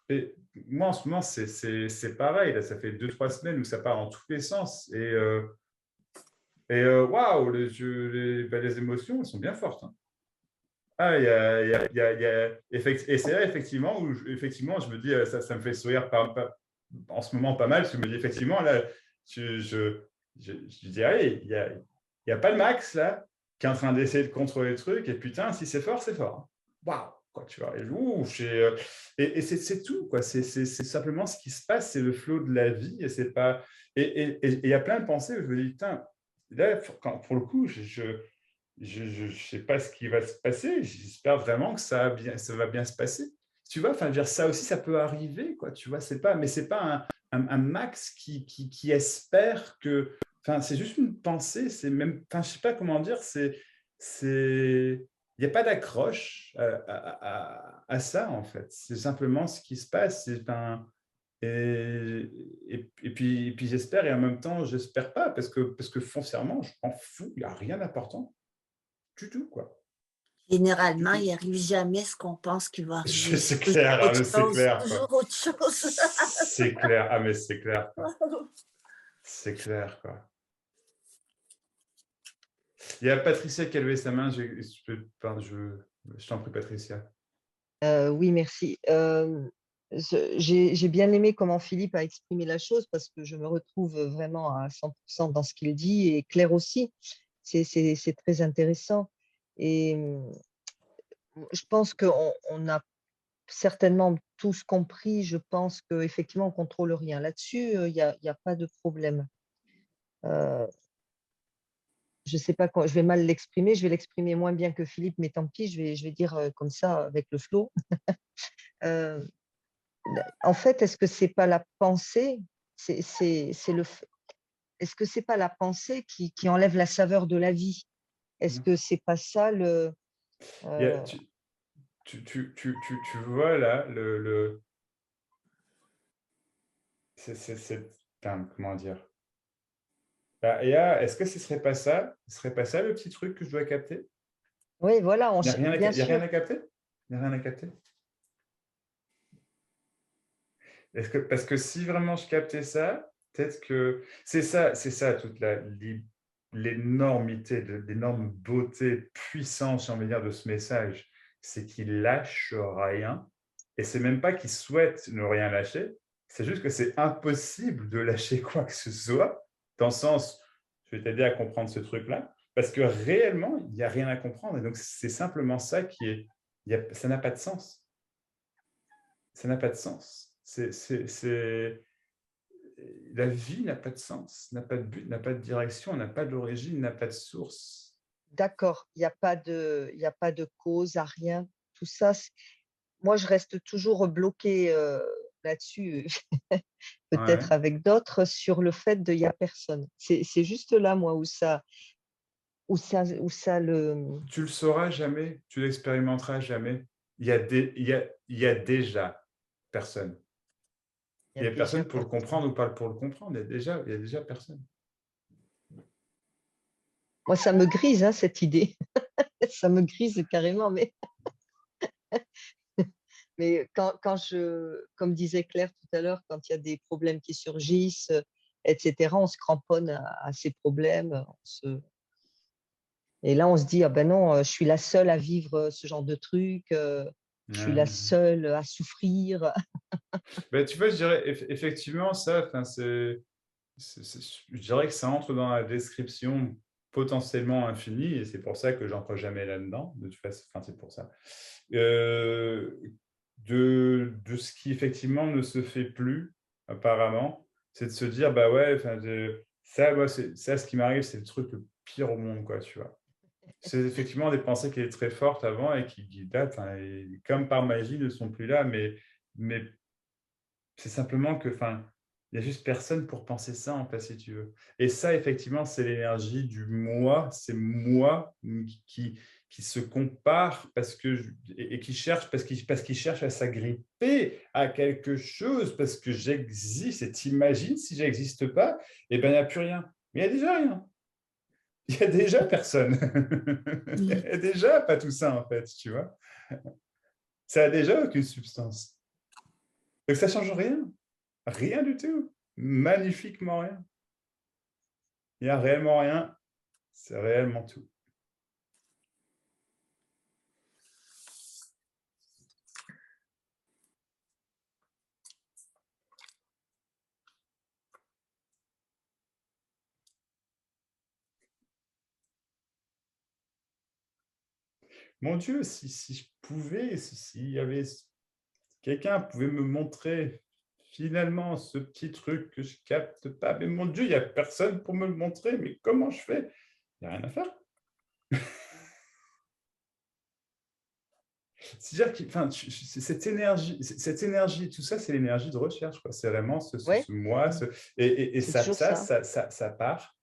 Et moi, en ce moment, c'est pareil. Là, ça fait 2-3 semaines où ça part dans tous les sens. Et waouh, les émotions, elles sont bien fortes. Hein. Ah, et c'est là, effectivement, où effectivement, je me dis, ça me fait sourire en ce moment pas mal, parce que je me dis, effectivement, là, je dirais, il y a pas de Max là qui est en train d'essayer de contrôler le truc, et putain, si c'est fort, c'est fort. Waouh, quoi, tu vois. Et c'est tout, quoi. C'est simplement ce qui se passe, c'est le flot de la vie, et c'est pas. Et il y a plein de pensées où je me dis, putain, là, pour le coup, je sais pas ce qui va se passer. J'espère vraiment que ça va bien se passer. Tu vois, enfin, dire ça aussi, ça peut arriver, quoi. Tu vois, mais c'est pas un Max qui espère que. Enfin, c'est juste une pensée. C'est même. Enfin, je sais pas comment dire. Il n'y a pas d'accroche à ça, en fait. C'est simplement ce qui se passe. Et puis j'espère, et en même temps, j'espère pas, parce que foncièrement, je m'en fous. Il n'y a rien d'important du tout, quoi. Du Généralement, tout. il n'arrive jamais ce qu'on pense qu'il va arriver. C'est clair, ah, mais c'est clair, quoi. Toujours autre chose. C'est clair, ah, mais c'est clair, quoi. C'est clair, quoi. Il y a Patricia qui a levé sa main. Je t'en prie, Patricia. Oui, merci. J'ai bien aimé comment Philippe a exprimé la chose parce que je me retrouve vraiment à 100% dans ce qu'il dit et Claire aussi. C'est très intéressant. Et je pense qu'on a certainement tous compris. Je pense qu'effectivement, on ne contrôle rien. Là-dessus, il n'y a pas de problème. Je ne sais pas quand je vais mal l'exprimer. Je vais l'exprimer moins bien que Philippe, mais tant pis, je vais dire comme ça avec le flow. En fait, est-ce que c'est pas la pensée, est-ce que c'est pas la pensée qui enlève la saveur de la vie? Est-ce que c'est pas ça le Il y a- euh, tu vois là, putain, comment dire? Bah, est-ce que ce serait pas ça? Ce serait pas ça le petit truc que je dois capter? Oui, voilà, bien Il y a rien sûr. à capter? Il y a rien à capter? Parce que si vraiment je captais ça, peut-être que c'est ça toute l'énormité, l'énorme beauté, puissance, j'ai envie de dire, de ce message, c'est qu'il lâche rien, et c'est même pas qu'il souhaite ne rien lâcher, c'est juste que c'est impossible de lâcher quoi que ce soit, dans le sens, je vais t'aider à comprendre ce truc-là, parce que réellement, il n'y a rien à comprendre, et donc c'est simplement ça ça n'a pas de sens. Ça n'a pas de sens. La vie n'a pas de sens, n'a pas de but, n'a pas de direction, n'a pas d'origine, n'a pas de source. D'accord, il y a pas de cause à rien. Tout ça, moi, je reste toujours bloquée là-dessus, Ouais. peut-être avec d'autres, sur le fait de il y a personne. C'est juste là, moi, où ça le. Tu le sauras jamais, tu l'expérimenteras jamais. Il y a déjà personne. Il y Il a y a déjà personne pour le personne. comprendre ou pas pour le comprendre. Il y a déjà personne. Moi, ça me grise, hein, cette idée. Ça me grise carrément, mais comme disait Claire tout à l'heure, quand il y a des problèmes qui surgissent, etc., on se cramponne à ces problèmes. Et là, on se dit, ah ben non, je suis la seule à vivre ce genre de truc, je suis la Ouais. seule à souffrir. Ben, tu vois, je dirais effectivement ça, je dirais que ça entre dans la description potentiellement infinie, et c'est pour ça que j'entre jamais là-dedans, de toute façon, c'est pour ça, euh, de ce qui effectivement ne se fait plus, apparemment, c'est de se dire, bah ouais, ça, moi, ça, ce qui m'arrive, c'est le truc le pire au monde, quoi, tu vois. C'est effectivement des pensées qui étaient très fortes avant et qui datent, et comme par magie, ne sont plus là, mais c'est simplement que, il n'y a juste personne pour penser ça, en fait, si tu veux. Et ça, effectivement, c'est l'énergie du moi, c'est moi qui se compare et qui cherche, parce qu'il cherche à s'agripper à quelque chose, parce que j'existe, et t'imagines si j'existe pas, eh bien, il n'y a plus rien. Mais il n'y a déjà rien. Il n'y a déjà personne. Il n'y a déjà pas tout ça, en fait, tu vois. Ça a déjà aucune substance. Donc, ça ne change rien. Rien du tout. Magnifiquement rien. Il n'y a réellement rien. C'est réellement tout. mon Dieu, si je pouvais, s'il y avait quelqu'un pouvait me montrer finalement ce petit truc que je capte pas, mais mon Dieu, il n'y a personne pour me le montrer, mais comment je fais? Il n'y a rien à faire. C'est-à-dire que enfin, cette énergie, tout ça, c'est l'énergie de recherche, quoi. C'est vraiment Ouais, ce moi, et c'est toujours ça. ça part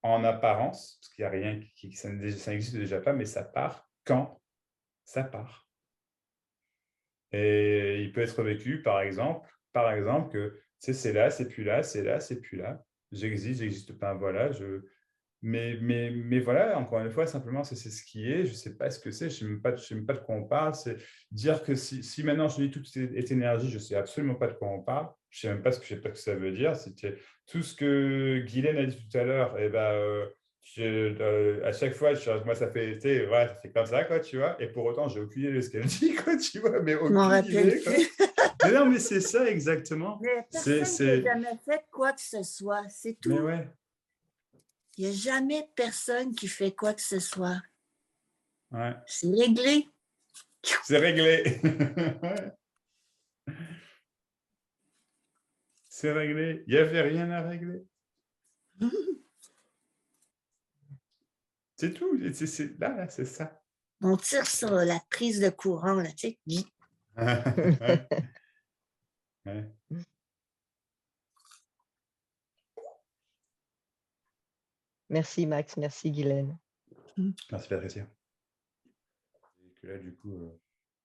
en apparence, parce qu'il n'y a rien ça n'existe déjà pas, mais ça part quand ça part. Et il peut être vécu, par exemple que tu sais, c'est là, c'est plus là, c'est là, c'est plus là. J'existe pas, voilà. Mais voilà, encore une fois, simplement, c'est ce qui est. Je ne sais pas ce que c'est, je ne sais même pas de quoi on parle. C'est dire que si maintenant je dis toute cette énergie, je ne sais absolument pas de quoi on parle. Je ne sais même pas ce que ça veut dire. C'était tout ce que Guylaine a dit tout à l'heure. Et ben, à chaque fois, moi, ça fait comme ça, quoi, tu vois. Et pour autant, j'ai aucune idée de ce qu'elle dit, quoi, tu vois, mais Je m'en aucune rappelle idée, quoi. plus. Mais non, mais c'est ça, exactement. Mais personne n'a jamais fait quoi que ce soit, c'est Mais tout. ouais. Il n'y a jamais personne qui fait quoi que ce soit. Ouais. C'est réglé. C'est réglé. Ouais. C'est réglé. Il n'y avait rien à régler. C'est tout. Là, c'est ça. On tire sur la prise de courant, là, tu sais. Ouais. Ouais. Merci Max, merci Guylaine. Merci Patricia. Et que là, du coup,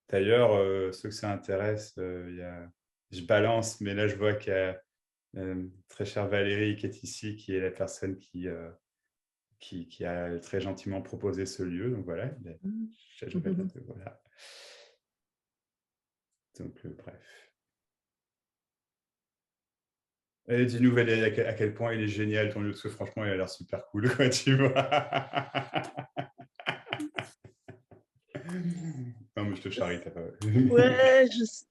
d'ailleurs, ceux que ça intéresse, je balance, mais là, je vois qu'il y a très chère Valérie qui est ici, qui est la personne qui a très gentiment proposé ce lieu. Donc voilà, voilà. Donc, bref. Et dis-nous, Valérie, à quel point il est génial ton lieu, parce que franchement, il a l'air super cool, quoi, tu vois. Non, mais je te charrie, t'as pas. Ouais, je sais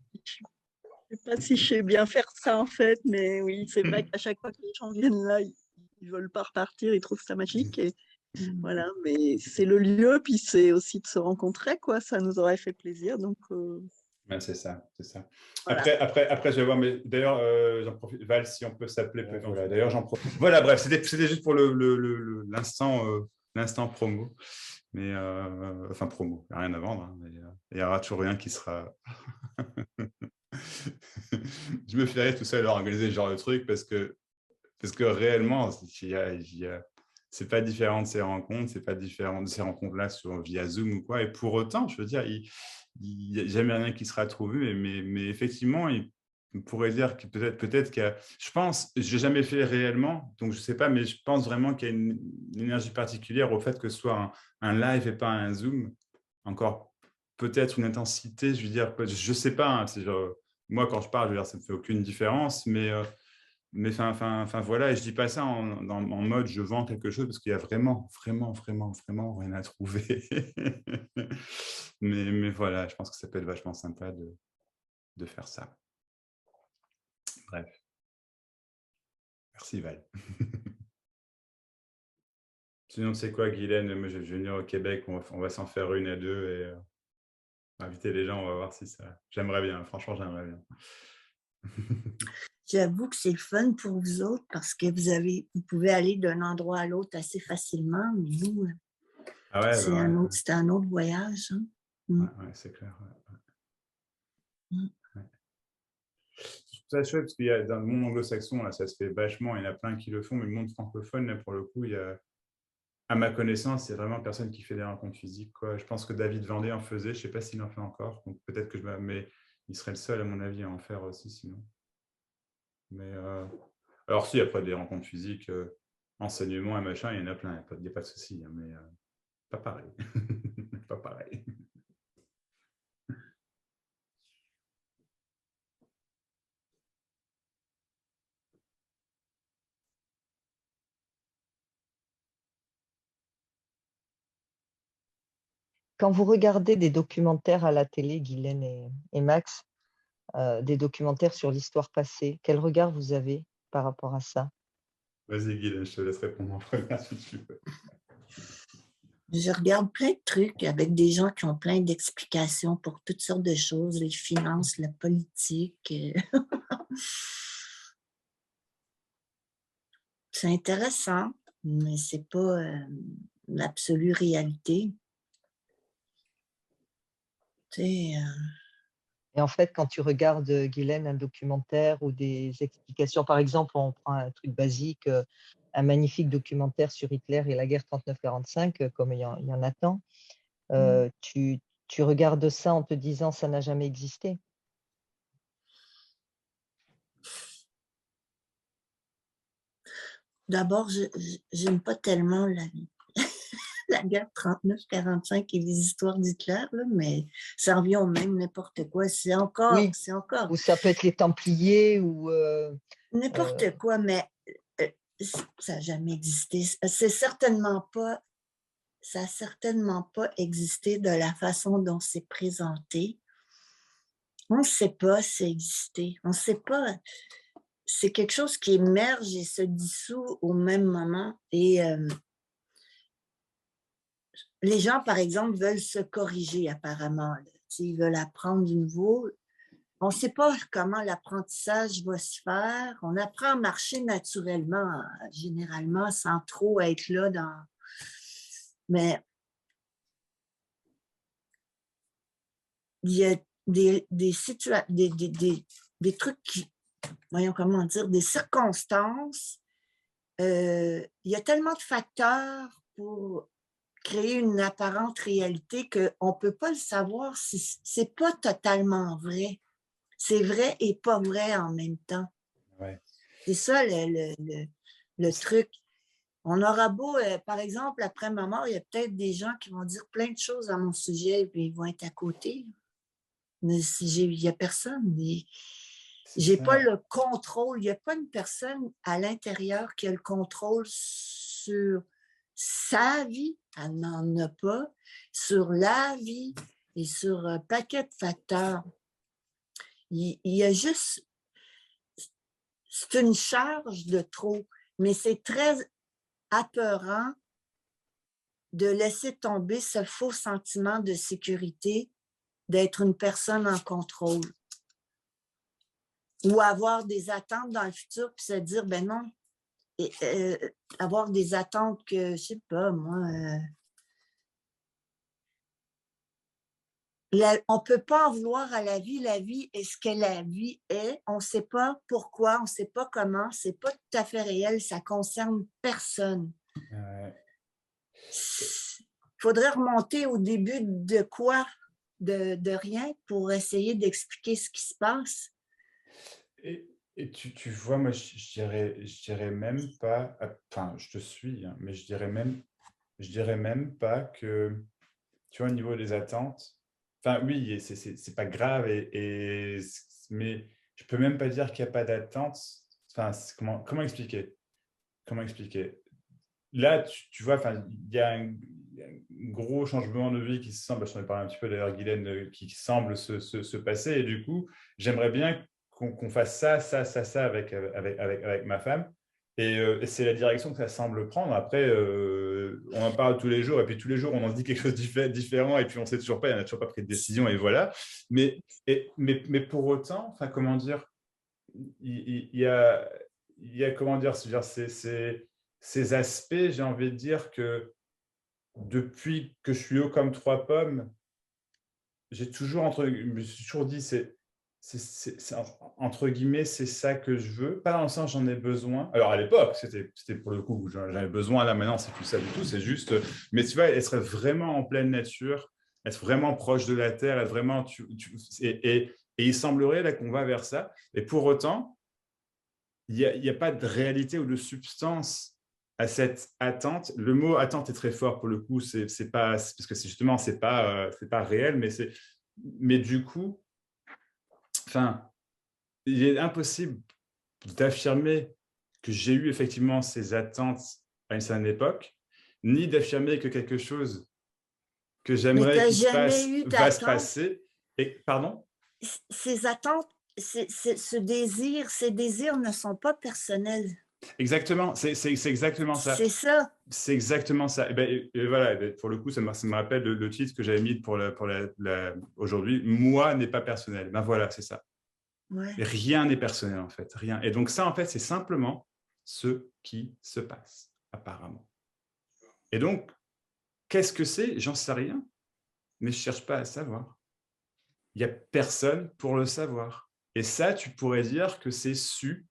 pas si je sais bien faire ça en fait, mais oui, c'est vrai qu'à chaque fois que les gens viennent là, ils veulent pas repartir, ils trouvent ça magique et voilà, mais c'est le lieu, puis c'est aussi de se rencontrer, quoi, ça nous aurait fait plaisir, donc Ouais, c'est ça, c'est ça. voilà. Après, je vais voir, mais d'ailleurs, j'en profite, Val, si on peut s'appeler. Voilà, d'ailleurs, j'en profite. Voilà, bref, c'était juste pour l'instant promo. Mais, enfin, promo, il n'y a rien à vendre, hein, mais il n'y aura toujours rien qui sera. Je me ferais tout seul à organiser ce genre de truc parce que réellement, c'est pas différent de ces rencontres, c'est pas différent de ces rencontres-là via Zoom ou quoi. Et pour autant, je veux dire, il n'y a jamais rien qui sera trouvé. Mais effectivement, on pourrait dire que peut-être qu'il y a. Je pense, je n'ai jamais fait réellement, donc je ne sais pas, mais je pense vraiment qu'il y a une énergie particulière au fait que ce soit un live et pas un Zoom. Encore peut-être une intensité, je veux dire, je ne sais pas. Hein, c'est genre, moi, quand je parle, je veux dire, ça ne me fait aucune différence, mais voilà, et je dis pas ça en mode je vends quelque chose parce qu'il y a vraiment rien à trouver. mais voilà, je pense que ça peut être vachement sympa de faire ça. Bref. Merci Val. Sinon, c'est quoi, Guylaine? Moi, je vais venir au Québec, on va s'en faire une à deux et inviter les gens, on va voir si ça. J'aimerais bien, franchement, j'aimerais bien. J'avoue que c'est le fun pour vous autres parce que vous pouvez aller d'un endroit à l'autre assez facilement, mais nous, Ah ouais, c'est un autre voyage. Hein. Ouais, c'est clair. Ouais. Je trouve ça chouette parce qu'il y a dans le monde anglo-saxon, là, ça se fait vachement, il y en a plein qui le font, mais le monde francophone, là, pour le coup, il y a, à ma connaissance, c'est vraiment personne qui fait des rencontres physiques, quoi. Je pense que David Vendée en faisait, je ne sais pas s'il en fait encore, donc peut-être que mais il serait le seul, à mon avis, à en faire aussi, sinon. Mais alors si, après des rencontres physiques, enseignement et machin, il y en a plein, il n'y a pas de souci, hein, mais pas pareil. Pas pareil. Quand vous regardez des documentaires à la télé, Guylaine et Max, des documentaires sur l'histoire passée, quel regard vous avez par rapport à ça? Vas-y, Guylaine, je te laisse répondre en première si tu veux. Je regarde plein de trucs avec des gens qui ont plein d'explications pour toutes sortes de choses, les finances, la politique. C'est intéressant, mais c'est pas l'absolue réalité. Tu sais, Et en fait, quand tu regardes, Guylaine, un documentaire ou des explications, par exemple, on prend un truc basique, un magnifique documentaire sur Hitler et la guerre 39-45, comme il y en a tant, tu regardes ça en te disant ça n'a jamais existé. d'abord, j'aime pas tellement la guerre 39-45 et les histoires d'Hitler, là, mais ça revient au même n'importe quoi. Oui, C'est encore ou ça peut être les Templiers ou n'importe quoi, mais ça n'a jamais existé. Ça n'a certainement pas existé de la façon dont c'est présenté. On ne sait pas si ça existé. On ne sait pas. C'est quelque chose qui émerge et se dissout au même moment. Et les gens, par exemple, veulent se corriger apparemment. Là. Ils veulent apprendre du nouveau. On ne sait pas comment l'apprentissage va se faire. On apprend à marcher naturellement, généralement, sans trop être là dans... Mais il y a des trucs qui... Voyons comment dire, des circonstances. Il y a tellement de facteurs pour créer une apparente réalité qu'on ne peut pas le savoir si c'est pas totalement vrai. C'est vrai et pas vrai en même temps. Ouais. C'est ça le truc. On aura beau, par exemple, après ma mort, il y a peut-être des gens qui vont dire plein de choses à mon sujet et ils vont être à côté. Mais il n'y a personne. J'ai pas le contrôle. Il n'y a pas une personne à l'intérieur qui a le contrôle sur sa vie. Elle n'en a pas. Sur la vie et sur un paquet de facteurs. Il y a juste... C'est une charge de trop, mais c'est très apeurant de laisser tomber ce faux sentiment de sécurité, d'être une personne en contrôle. Ou avoir des attentes dans le futur, puis se dire, ben non, avoir des attentes que, je sais pas, moi, on ne peut pas en vouloir à la vie est ce que la vie est, on ne sait pas pourquoi, on ne sait pas comment, c'est pas tout à fait réel, ça concerne personne. Il faudrait remonter au début de quoi? De rien pour essayer d'expliquer ce qui se passe. Et tu vois, moi, je dirais même pas, enfin, je te suis, hein, mais je dirais même pas que, tu vois, au niveau des attentes, enfin, oui, c'est pas grave, mais je peux même pas dire qu'il n'y a pas d'attente. Enfin, comment expliquer? Comment expliquer? Là, tu vois, enfin, il y a un gros changement de vie qui semble, je t'en ai parlé un petit peu d'ailleurs, Guylaine, qui semble se passer. Et du coup, j'aimerais bien qu'on fasse ça avec ma femme. Et c'est la direction que ça semble prendre. Après, on en parle tous les jours, et puis tous les jours, on en dit quelque chose de différent, et puis on ne sait toujours pas, il n'y en a toujours pas pris de décision, et voilà. Mais pour autant, enfin, comment dire, il y a comment dire, ces aspects, j'ai envie de dire que depuis que je suis haut comme trois pommes, je me suis toujours dit, entre guillemets, c'est ça que je veux. Pas dans le sens j'en ai besoin. Alors à l'époque, c'était pour le coup, j'en avais besoin. Là maintenant, c'est plus ça du tout. C'est juste, mais tu vois, être vraiment en pleine nature, être vraiment proche de la terre, être vraiment, et il semblerait là qu'on va vers ça. Et pour autant, il n'y a pas de réalité ou de substance à cette attente. Le mot attente est très fort pour le coup, c'est pas, parce que justement, c'est pas réel, mais du coup, enfin, il est impossible d'affirmer que j'ai eu effectivement ces attentes à une certaine époque, ni d'affirmer que quelque chose que j'aimerais qu'il se passe va se passer. Et, pardon? Ces attentes, ces désirs ne sont pas personnels. Exactement, c'est exactement ça. C'est ça. C'est exactement ça. Et voilà, pour le coup, ça me rappelle le titre que j'avais mis pour aujourd'hui. Moi n'est pas personnel. Ben voilà, c'est ça. Ouais. Rien n'est personnel, en fait. Rien. Et donc ça, en fait, c'est simplement ce qui se passe, apparemment. Et donc, qu'est-ce que c'est? J'en sais rien, mais je ne cherche pas à savoir. Il n'y a personne pour le savoir. Et ça, tu pourrais dire que c'est su,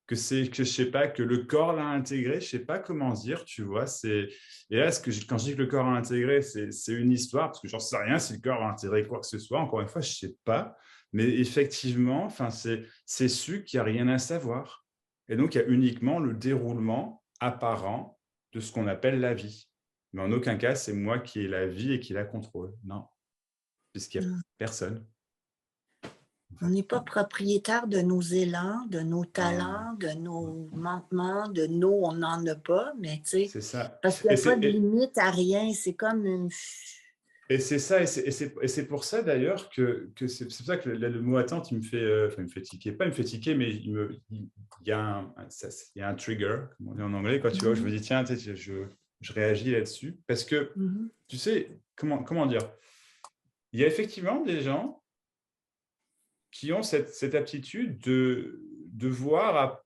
que je sais pas, que le corps l'a intégré, je sais pas comment dire, tu vois. Et là, quand je dis que le corps a intégré, c'est une histoire, parce que j'en sais rien si le corps a intégré quoi que ce soit. Encore une fois, je sais pas. Mais effectivement, enfin, c'est su qu'il n'y a rien à savoir. Et donc, il y a uniquement le déroulement apparent de ce qu'on appelle la vie. Mais en aucun cas, c'est moi qui ai la vie et qui la contrôle. Non, puisqu'il n'y a personne. On n'est pas propriétaire de nos élans, de nos Non. talents, de nos manquements, de nos on n'en a pas, mais tu sais, C'est ça. parce qu'il n'y Et a pas de limite à rien, c'est comme une... Et c'est ça, et c'est pour ça d'ailleurs que c'est pour ça que le mot attente, il me fait tiquer. Pas il me fait tiquer, mais il y a un trigger, comme on dit en anglais, quand tu vois, je me dis, tiens, je réagis là-dessus. Parce que, tu sais, comment dire, il y a effectivement des gens qui ont cette aptitude de voir à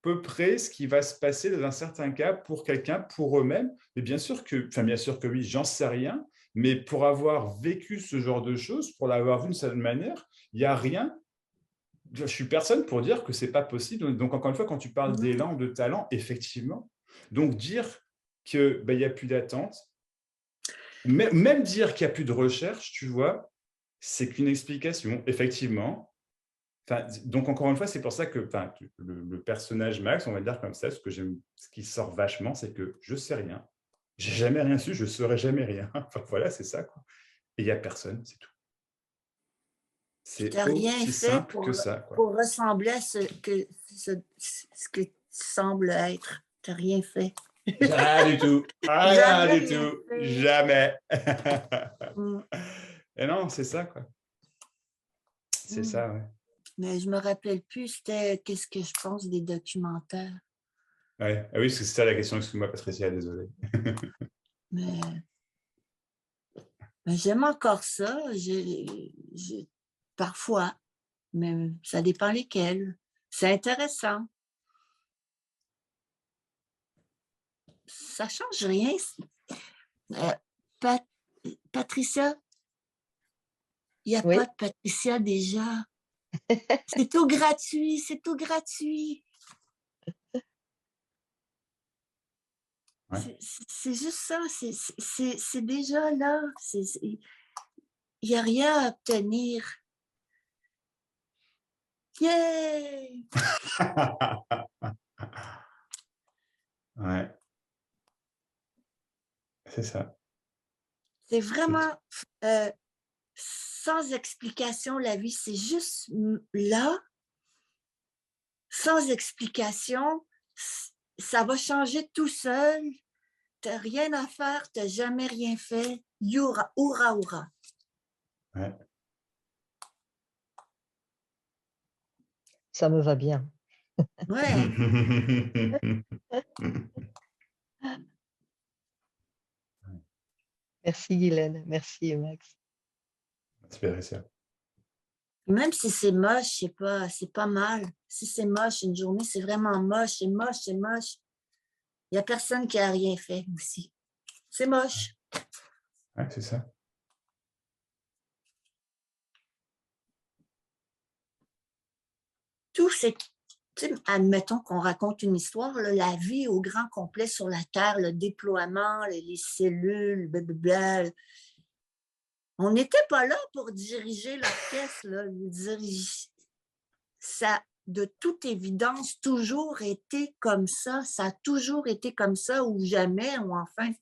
peu près ce qui va se passer dans un certain cas pour quelqu'un, pour eux-mêmes. Et bien sûr que oui, j'en sais rien, mais pour avoir vécu ce genre de choses, pour l'avoir vu d'une certaine manière, il n'y a rien. Je suis personne pour dire que ce n'est pas possible. Donc, encore une fois, quand tu parles d'élan, de talent, effectivement. Donc, dire qu'il n'y a plus d'attente, même dire qu'il n'y a plus de recherche, tu vois, c'est qu'une explication, effectivement. Donc, encore une fois, c'est pour ça que le personnage Max, on va le dire comme ça, ce qui sort vachement, c'est que je ne sais rien. J'ai jamais rien su, je ne saurai jamais rien. Enfin, voilà, c'est ça, quoi. Et il n'y a personne, c'est tout. Tu C'est n'as rien aussi fait simple que ça, quoi. pour ressembler à ce que tu sembles être. Tu n'as rien fait. Rien du tout. Rien du tout. Fait. Jamais. Et non, c'est ça, quoi. C'est ça, ouais. Mais je me rappelle plus, c'était qu'est-ce que je pense des documentaires. Ouais. Ah oui, parce que c'est ça la question, excuse-moi, Patricia, désolé. Mais j'aime encore ça, parfois, mais ça dépend lesquels. C'est intéressant. Ça change rien. Patricia, il n'y a pas de Patricia déjà. C'est tout gratuit, c'est tout gratuit. Ouais. C'est juste ça, c'est déjà là. Il n'y a rien à obtenir. Yay! Ouais. C'est ça. C'est vraiment sans explication, la vie, c'est juste là, sans explication, ça va changer tout seul. Tu n'as rien à faire, tu n'as jamais rien fait. Youra, oura, oura. Ouais. Ça me va bien. Ouais. Merci Guylaine, merci Max. Merci. Même si c'est moche, c'est pas mal. Si c'est moche, une journée, c'est vraiment moche, c'est moche, c'est moche. Il n'y a personne qui a rien fait aussi. C'est moche. Ouais, c'est ça. Tout, c'est... Admettons qu'on raconte une histoire, là, la vie au grand complet sur la Terre, le déploiement, les cellules, blablabla. On n'était pas là pour diriger l'orchestre. Ça a de toute évidence toujours été comme ça. Ça a toujours été comme ça ou jamais, ou enfin,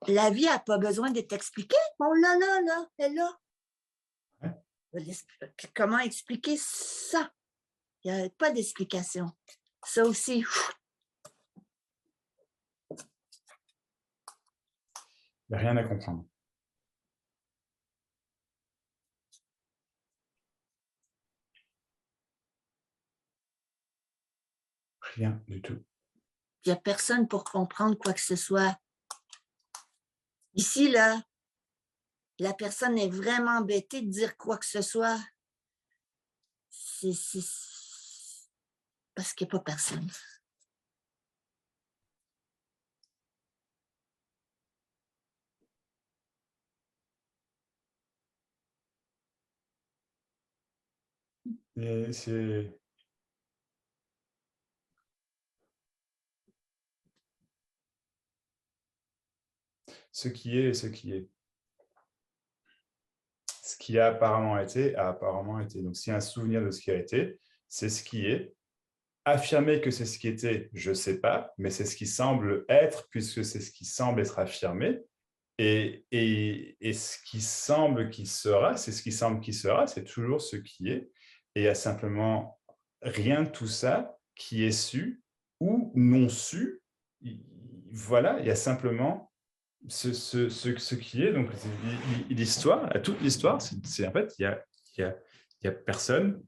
la vie n'a pas besoin d'être expliquée. On l'a là, elle est là. Comment expliquer ça? Il n'y a pas d'explication. Ça aussi. Il n'y a rien à comprendre. Rien du tout. Il n'y a personne pour comprendre quoi que ce soit. Ici, là, la personne est vraiment embêtée de dire quoi que ce soit. C'est parce qu'il n'y a pas personne. Et c'est... Ce qui est, ce qui est. Ce qui a apparemment été, a apparemment été. Donc, s'il y a un souvenir de ce qui a été, c'est ce qui est. Affirmer que c'est ce qui était, je ne sais pas, mais c'est ce qui semble être, puisque c'est ce qui semble être affirmé. Et ce qui semble qui sera, c'est ce qui semble qui sera, c'est toujours ce qui est. Et il y a simplement rien de tout ça qui est su ou non su. Voilà, il y a simplement ce qui est. Donc, l'histoire, toute l'histoire, c'est en fait, il y a personne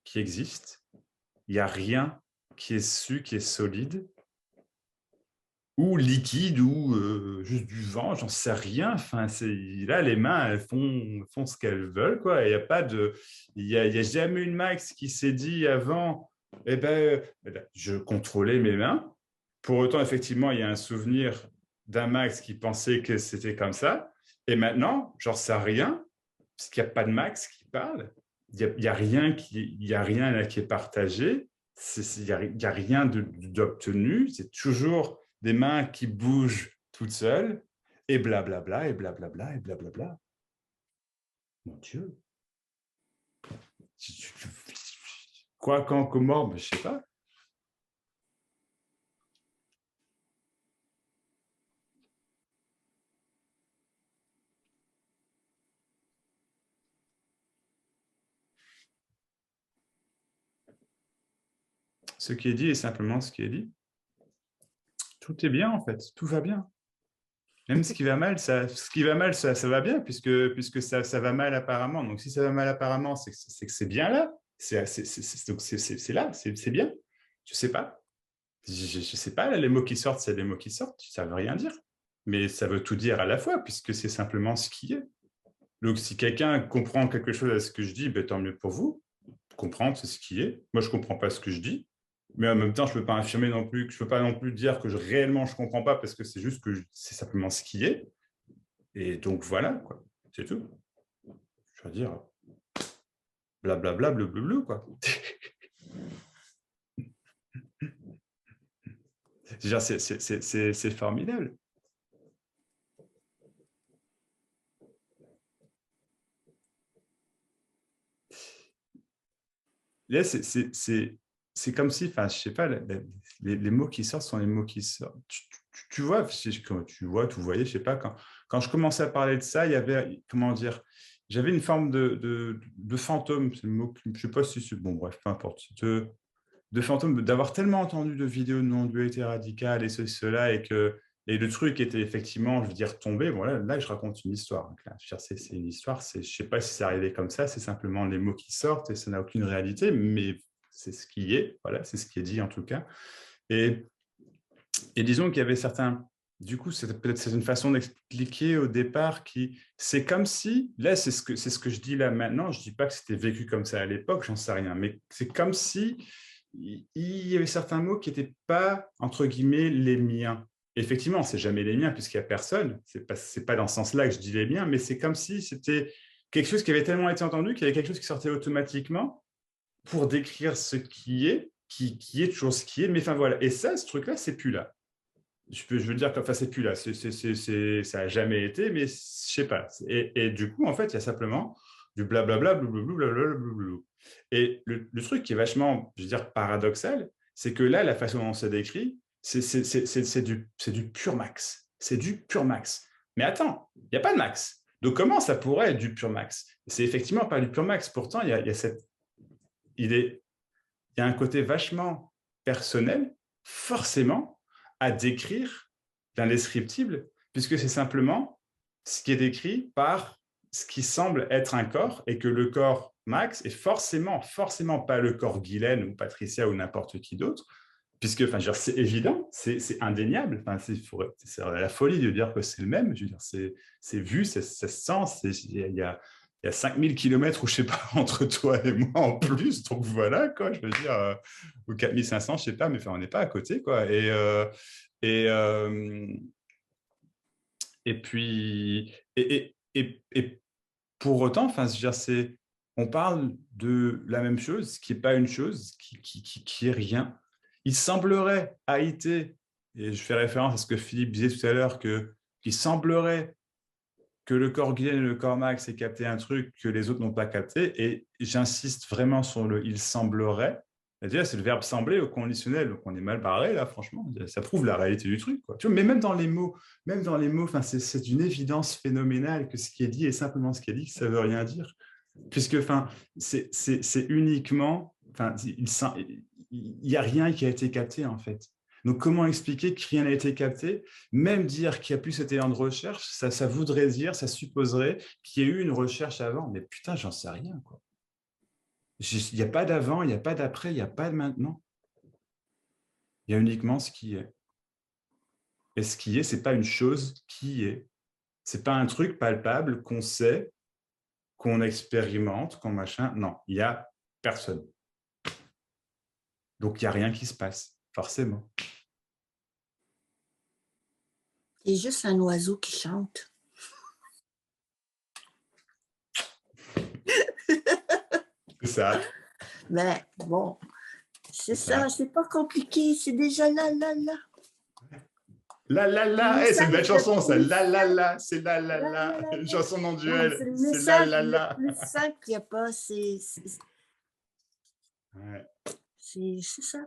qui existe. Il n'y a rien qui est su, qui est solide, ou liquide, ou juste du vent, j'en sais rien. Enfin, là, les mains, elles font ce qu'elles veulent, quoi. Il n'y a pas de... Il y a jamais une Max qui s'est dit avant, eh ben, je contrôlais mes mains. Pour autant, effectivement, il y a un souvenir d'un Max qui pensait que c'était comme ça. Et maintenant, j'en sais rien, parce qu'il n'y a pas de Max qui parle. Il n'y a rien là qui est partagé. Il n'y a rien d'obtenu. C'est toujours des mains qui bougent toutes seules, et blablabla, et blablabla, et blablabla. Mon Dieu. Quoi, quand, comment, je ne sais pas. Ce qui est dit est simplement ce qui est dit. Tout est bien, en fait. Tout va bien. Même ce qui va mal, ça va bien, puisque ça va mal apparemment. Donc, si ça va mal apparemment, c'est que c'est bien là. C'est là, c'est bien. Je ne sais pas. Je ne sais pas, là, les mots qui sortent, c'est des mots qui sortent. Ça ne veut rien dire. Mais ça veut tout dire à la fois, puisque c'est simplement ce qui est. Donc, si quelqu'un comprend quelque chose à ce que je dis, ben, tant mieux pour vous. Comprendre, c'est ce qui est. Moi, je ne comprends pas ce que je dis. Mais en même temps, je ne peux pas affirmer non plus, je ne peux pas non plus dire que réellement je ne comprends pas parce que c'est juste que c'est simplement ce qui est. Et donc voilà, quoi. C'est tout. Je veux dire, blablabla, bleu, quoi. C'est formidable. Là, c'est comme si, enfin, je sais pas, les mots qui sortent sont les mots qui sortent. Tu vois, tu voyais, je sais pas, quand je commençais à parler de ça, il y avait, comment dire, j'avais une forme de fantôme, c'est le mot, je sais pas si c'est, bon, bref, peu importe, de fantôme, d'avoir tellement entendu de vidéos de non-dualité radicale et cela, et le truc était effectivement, je veux dire, tombé. Bon, là je raconte une histoire. Donc là, c'est une histoire, je ne sais pas si c'est arrivé comme ça, c'est simplement les mots qui sortent et ça n'a aucune réalité, mais c'est ce qui est, voilà, c'est ce qui est dit en tout cas. Et disons qu'il y avait certains... Du coup, c'est une façon d'expliquer au départ c'est comme si, là, c'est ce que je dis là maintenant, je ne dis pas que c'était vécu comme ça à l'époque, j'en sais rien, mais c'est comme si il y avait certains mots qui n'étaient pas, entre guillemets, les miens. Effectivement, c'est jamais les miens puisqu'il n'y a personne, c'est pas dans ce sens-là que je dis les miens, mais c'est comme si c'était quelque chose qui avait tellement été entendu qu'il y avait quelque chose qui sortait automatiquement pour décrire ce qui est, qui est toujours ce qui est, mais enfin voilà. Et ça, ce truc-là, c'est plus là. Je veux dire que enfin, c'est plus là, ça n'a jamais été, mais je sais pas. Et du coup, en fait, il y a simplement du blablabla, blablabla. Et le truc qui est vachement, je veux dire, paradoxal, c'est que là, la façon dont c'est décrit, c'est du pur max. C'est du pur max. Mais attends, il n'y a pas de max. Donc comment ça pourrait être du pur max? C'est effectivement pas du pur max. Pourtant, il y a cette idée, il y a un côté vachement personnel, forcément, à décrire l'indescriptible, puisque c'est simplement ce qui est décrit par ce qui semble être un corps, et que le corps Max est forcément pas le corps Guylaine ou Patricia ou n'importe qui d'autre, puisque, enfin, je veux dire, c'est évident, c'est indéniable. Enfin, c'est la folie de dire que c'est le même. Je veux dire, c'est vu, ça se sent. Il y a 5000 kilomètres ou je sais pas entre toi et moi en plus. Donc voilà, quoi. Je veux dire, ou 4500, je sais pas, mais enfin, on n'est pas à côté, quoi. Et, et puis, et pour autant, enfin, je veux dire, on parle de la même chose, qui n'est pas une chose, qui est rien. Il semblerait, Haïté, et je fais référence à ce que Philippe disait tout à l'heure, qu'il semblerait que le corps Guylaine et le corps Max aient capté un truc que les autres n'ont pas capté, et j'insiste vraiment sur le « il semblerait ». Déjà, c'est le verbe sembler au conditionnel, donc on est mal barré là, franchement. Ça prouve la réalité du truc, quoi. Tu vois, mais même dans les mots, enfin, c'est une évidence phénoménale que ce qui est dit est simplement ce qui est dit, que ça ne veut rien dire. Puisque, enfin, c'est uniquement, enfin, il n'y a rien qui a été capté, en fait. Donc, comment expliquer que rien n'a été capté? Même dire qu'il n'y a plus cet élan de recherche, ça voudrait dire, ça supposerait qu'il y ait eu une recherche avant. Mais putain, j'en sais rien, quoi. Il n'y a pas d'avant, il n'y a pas d'après, il n'y a pas de maintenant. Il y a uniquement ce qui est. Et ce qui est, ce n'est pas une chose qui est. Ce n'est pas un truc palpable qu'on sait, qu'on expérimente, qu'on machin. Non, il n'y a personne. Donc, il n'y a rien qui se passe, forcément. C'est juste un oiseau qui chante. C'est ça. Mais bon, c'est ça, c'est pas compliqué, c'est déjà là, là, là. La la la, c'est une belle chanson ça. La la la, c'est la la La, la. la, la, Une la. chanson non Ouais, duel. c'est le C'est la message la la. le plus simple qu'il n'y a pas, Ouais. c'est ça.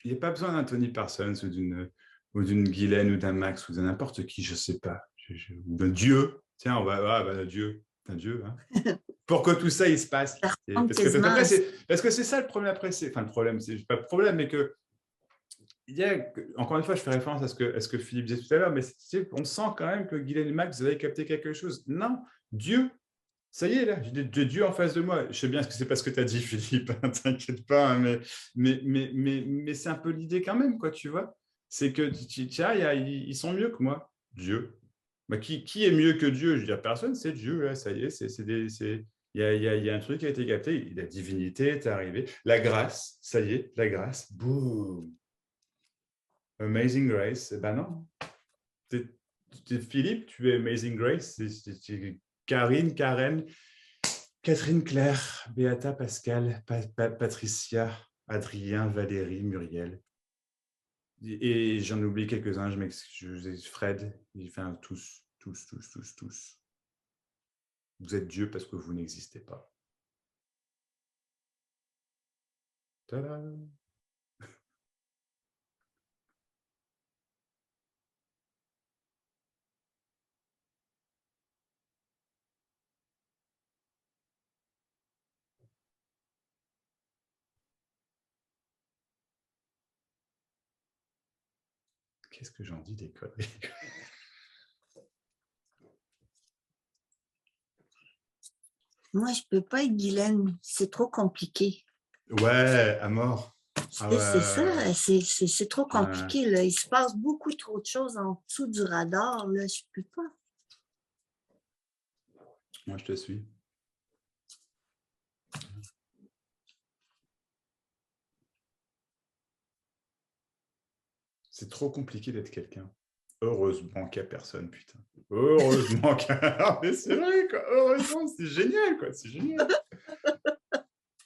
Il n'y a pas besoin d'un Tony Parsons ou d'une Guylaine ou d'un Max ou de n'importe qui, je ne sais pas. Ou d'un Dieu. Tiens, on va d'un Dieu. Un Dieu, hein. Pour que tout ça, il se passe. Parce que c'est ça le problème après. Enfin, le problème, c'est pas le problème, mais que encore une fois, je fais référence à ce que Philippe disait tout à l'heure, mais on sent quand même que Guylaine et Max, vous avez capté quelque chose. Non, Dieu, ça y est, là, j'ai Dieu en face de moi. Je sais bien que c'est pas ce que tu as dit, Philippe, hein, t'inquiète pas, hein, mais c'est un peu l'idée quand même, quoi, tu vois. C'est que, tiens, ils sont mieux que moi. Dieu. Bah, qui est mieux que Dieu? Je veux dire, personne, c'est Dieu, là, ça y est, il y a un truc qui a été capté, la divinité est arrivée. La grâce, ça y est, la grâce, boum. Amazing Grace, eh ben non. Philippe, tu es Amazing Grace, c'est Karine, Karen, Catherine, Claire, Beata, Pascal, Patricia, Adrien, Valérie, Muriel. Et j'en oublie quelques-uns, je m'excuse, Fred, enfin tous. Vous êtes Dieu parce que vous n'existez pas. Tada! Qu'est-ce que j'en dis des conneries? Moi, je peux pas être Guylaine, c'est trop compliqué. Ouais, à mort. C'est ça, c'est trop compliqué. Là. Il se passe beaucoup trop de choses en dessous du radar. Là. Je peux pas. Moi, je te suis. C'est trop compliqué d'être quelqu'un. Heureusement qu'il n'y a personne, putain. Heureusement qu'il y a... Mais c'est vrai, quoi. Heureusement, c'est génial, quoi. C'est génial.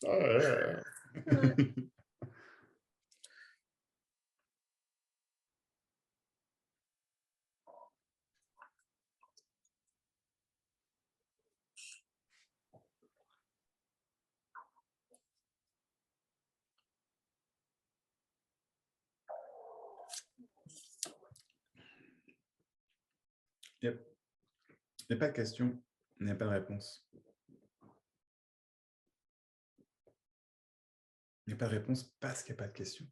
Oh là là. Il n'y a pas de question, il n'y a pas de réponse. Il n'y a pas de réponse parce qu'il n'y a pas de question.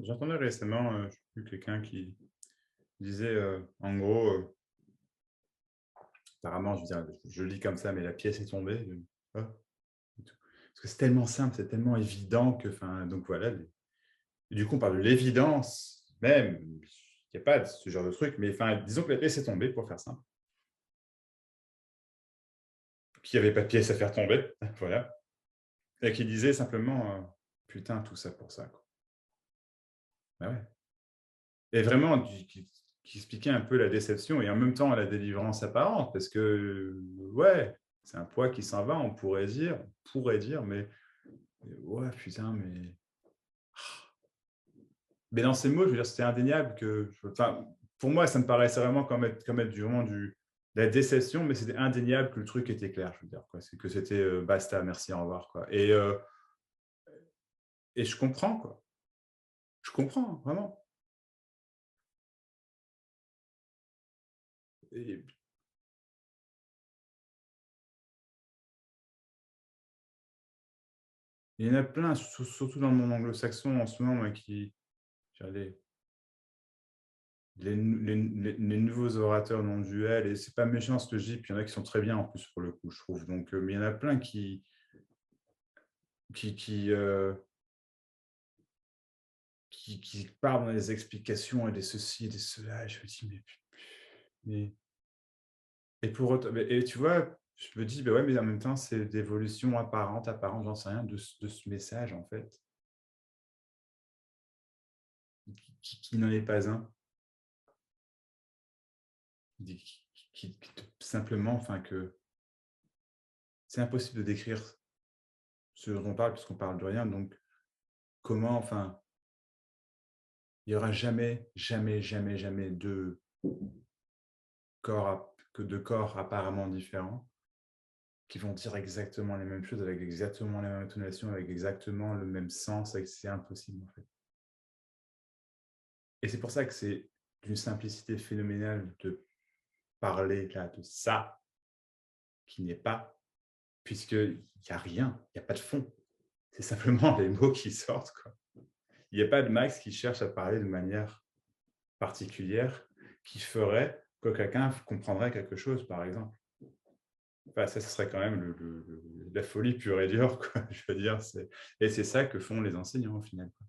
j'entendais récemment, je sais plus, quelqu'un qui disait, en gros, apparemment, je veux dire, je lis comme ça, mais la pièce est tombée. Ah, et tout. Parce que c'est tellement simple, c'est tellement évident que, enfin, donc voilà. Et du coup, on parle de l'évidence même. Il n'y a pas de ce genre de truc, mais enfin, disons que la pièce est tombée, pour faire simple. Qu'il n'y avait pas de pièce à faire tomber, voilà. Et qui disait simplement, putain, tout ça pour ça, quoi. Ben ouais. Et vraiment, qui expliquait un peu la déception et en même temps la délivrance apparente, parce que, ouais, c'est un poids qui s'en va, on pourrait dire, mais ouais, putain, mais dans ces mots, je veux dire, c'était indéniable que, enfin, pour moi, ça me paraissait vraiment comme être vraiment de la déception, mais c'était indéniable que le truc était clair, je veux dire, quoi. C'est que c'était basta, merci, au revoir, quoi. Et je comprends, quoi. Je comprends, vraiment. Et il y en a plein, surtout dans le monde anglo-saxon en ce moment, moi, les, les nouveaux orateurs non duels, et c'est pas méchant ce que je dis, puis il y en a qui sont très bien en plus pour le coup, je trouve. Donc, mais il y en a plein qui partent dans les explications et des ceci et des cela. Et je me dis, mais et pour autant, et tu vois, je me dis, ouais, mais en même temps, c'est d'évolution apparente, j'en sais rien, de ce message, en fait, qui n'en est pas un. Simplement, enfin, que c'est impossible de décrire ce dont on parle, puisqu'on parle de rien. Donc, comment, enfin, il n'y aura jamais, jamais, jamais, jamais de corps apparemment différents qui vont dire exactement les mêmes choses, avec exactement la même intonation, avec exactement le même sens. C'est impossible, en fait. Et c'est pour ça que c'est d'une simplicité phénoménale de parler là de ça qui n'est pas, puisqu'il n'y a rien, il n'y a pas de fond. C'est simplement les mots qui sortent, quoi. Il n'y a pas de Max qui cherche à parler de manière particulière qui ferait que quelqu'un comprendrait quelque chose, par exemple. Enfin, ça, ce serait quand même la folie pure et dure, quoi. Je veux dire, et c'est ça que font les enseignants, au final, quoi.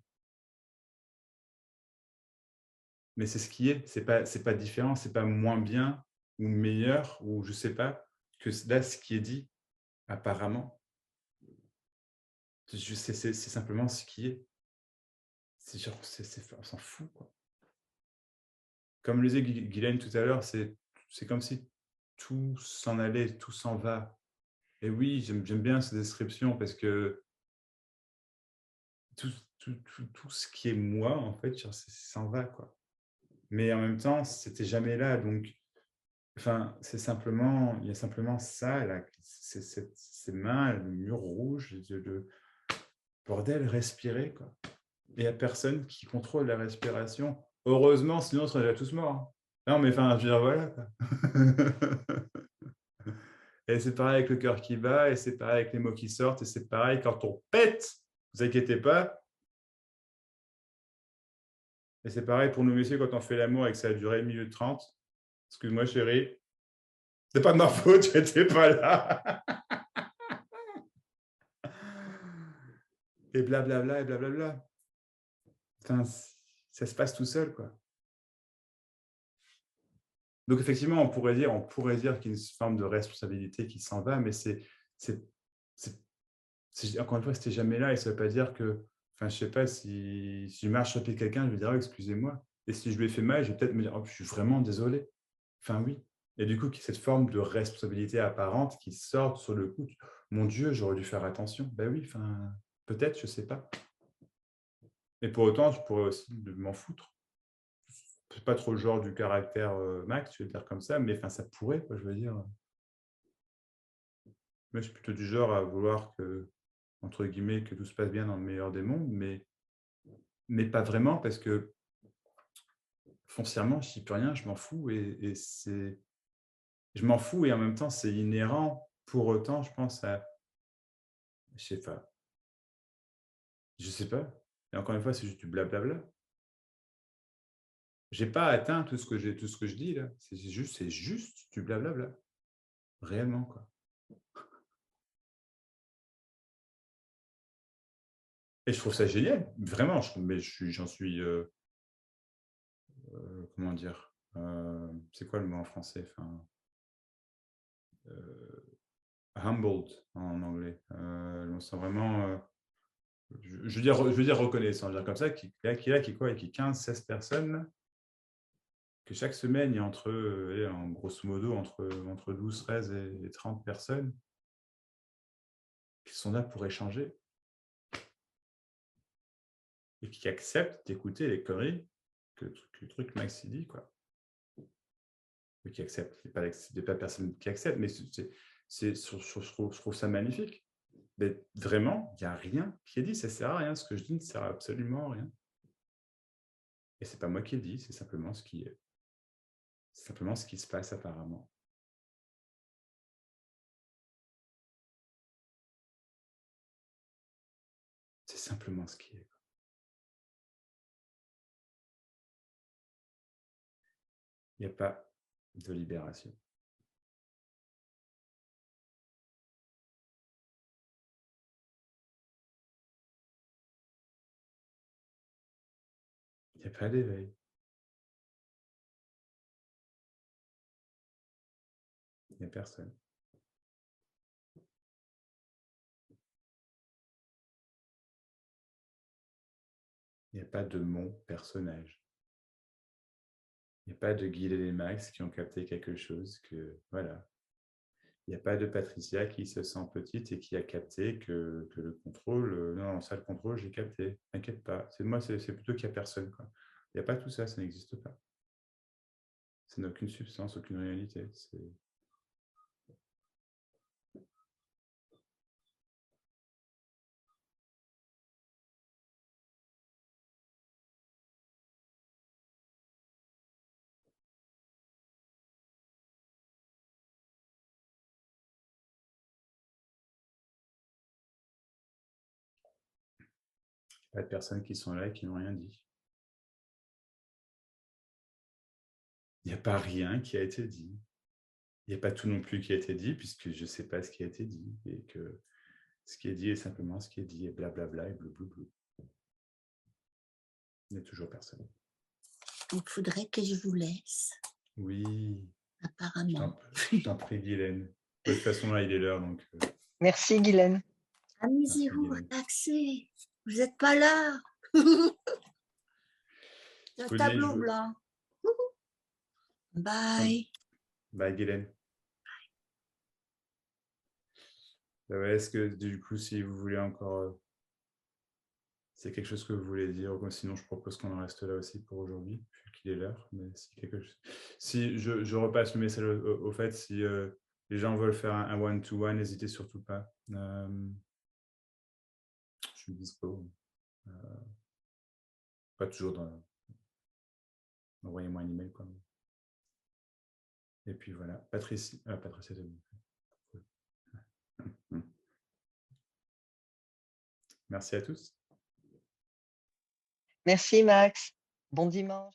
Mais c'est ce qui est, c'est pas différent, c'est pas moins bien ou meilleur, ou je sais pas, que là, ce qui est dit, apparemment. C'est simplement ce qui est. C'est genre, on s'en fout, quoi. Comme le disait Guylaine tout à l'heure, c'est comme si tout s'en allait, tout s'en va. Et oui, j'aime bien cette description parce que tout ce qui est moi, en fait, ça s'en va, quoi. Mais en même temps, c'était jamais là. Donc, enfin, il y a simplement ça, là, ces mains, le mur rouge, le bordel, respirer, quoi. Et il n'y a personne qui contrôle la respiration. Heureusement, sinon on serait déjà tous morts, hein. Non, mais enfin, je veux dire, voilà, quoi. Et c'est pareil avec le cœur qui bat, et c'est pareil avec les mots qui sortent, et c'est pareil quand on pète, ne vous inquiétez pas. Et c'est pareil pour nous messieurs quand on fait l'amour et que ça a duré 1 minute 30. Excuse-moi chérie, c'est pas de ma faute, tu n'étais pas là. Et blablabla, et blablabla. Enfin, ça se passe tout seul, quoi. Donc effectivement, on pourrait dire qu'il y a une forme de responsabilité qui s'en va, mais encore une fois, c'était jamais là, et ça ne veut pas dire que, enfin, je sais pas, si je marche sur le pied de quelqu'un, je vais dire, oh, excusez-moi. Et si je lui ai fait mal, je vais peut-être me dire, oh, je suis vraiment désolé. Enfin, oui. Et du coup, cette forme de responsabilité apparente qui sort sur le coup, mon Dieu, j'aurais dû faire attention. Ben oui, enfin, peut-être, je ne sais pas. Et pour autant, je pourrais aussi m'en foutre. C'est pas trop le genre du caractère Max, je vais le dire comme ça, mais enfin, ça pourrait, quoi, je veux dire. Moi, je suis plutôt du genre à vouloir que, entre guillemets, que tout se passe bien dans le meilleur des mondes, mais pas vraiment, parce que foncièrement, je n'y peux rien, je m'en fous, je m'en fous, et en même temps, c'est inhérent. Pour autant, je pense à, je sais pas. Et encore une fois, c'est juste du blablabla. Je n'ai pas atteint tout ce que je dis là. C'est juste du blablabla. Réellement, quoi. Et je trouve ça génial, vraiment. Mais j'en suis, comment dire, c'est quoi le mot en français, enfin, humbled en anglais. On sent vraiment, je veux dire reconnaissant, je veux dire comme ça, qui est 15-16 personnes, là, que chaque semaine, il y a en grosso modo, entre 12, 13 et 30 personnes qui sont là pour échanger et qui acceptent d'écouter les conneries que le truc Maxi dit, quoi. Mais qui acceptent, il n'y a pas personne qui accepte, mais je trouve ça magnifique. Mais vraiment, il n'y a rien qui est dit, ça ne sert à rien. Ce que je dis ne sert absolument à rien. Et ce n'est pas moi qui le dis, c'est simplement ce qui est. C'est simplement ce qui se passe apparemment. C'est simplement ce qui est. Il n'y a pas de libération. Il n'y a pas d'éveil. Il n'y a personne. Il n'y a pas de mon personnage. Il n'y a pas de Guy et Max qui ont capté quelque chose que, voilà. Il n'y a pas de Patricia qui se sent petite et qui a capté que le contrôle, non, ça, le contrôle, j'ai capté. T'inquiète pas. Moi, c'est plutôt qu'il n'y a personne, quoi. Il n'y a pas tout ça, ça n'existe pas. Ça n'a aucune substance, aucune réalité. Pas de personnes qui sont là et qui n'ont rien dit. Il n'y a pas rien qui a été dit. Il n'y a pas tout non plus qui a été dit, puisque je ne sais pas ce qui a été dit, et que ce qui est dit est simplement ce qui est dit, et blablabla, et blou. Il n'y a toujours personne. Il faudrait que je vous laisse. Oui. Apparemment. Je t'en prie, Guylaine. De toute façon, là, il est l'heure, donc... Merci, Guylaine. Amusez-vous, relaxez. Vous n'êtes pas là. Le tableau blanc. Bye. Bye, Guylaine. Est-ce que, du coup, si vous voulez encore... c'est quelque chose que vous voulez dire, sinon je propose qu'on en reste là aussi pour aujourd'hui, vu qu'il est l'heure. Mais si je repasse le message au fait, si les gens veulent faire un one-to-one, n'hésitez surtout pas. Je suis dispo. Pas toujours envoyez-moi un email, quoi. Et puis voilà, Patricia, c'est bon. Merci à tous. Merci, Max. Bon dimanche.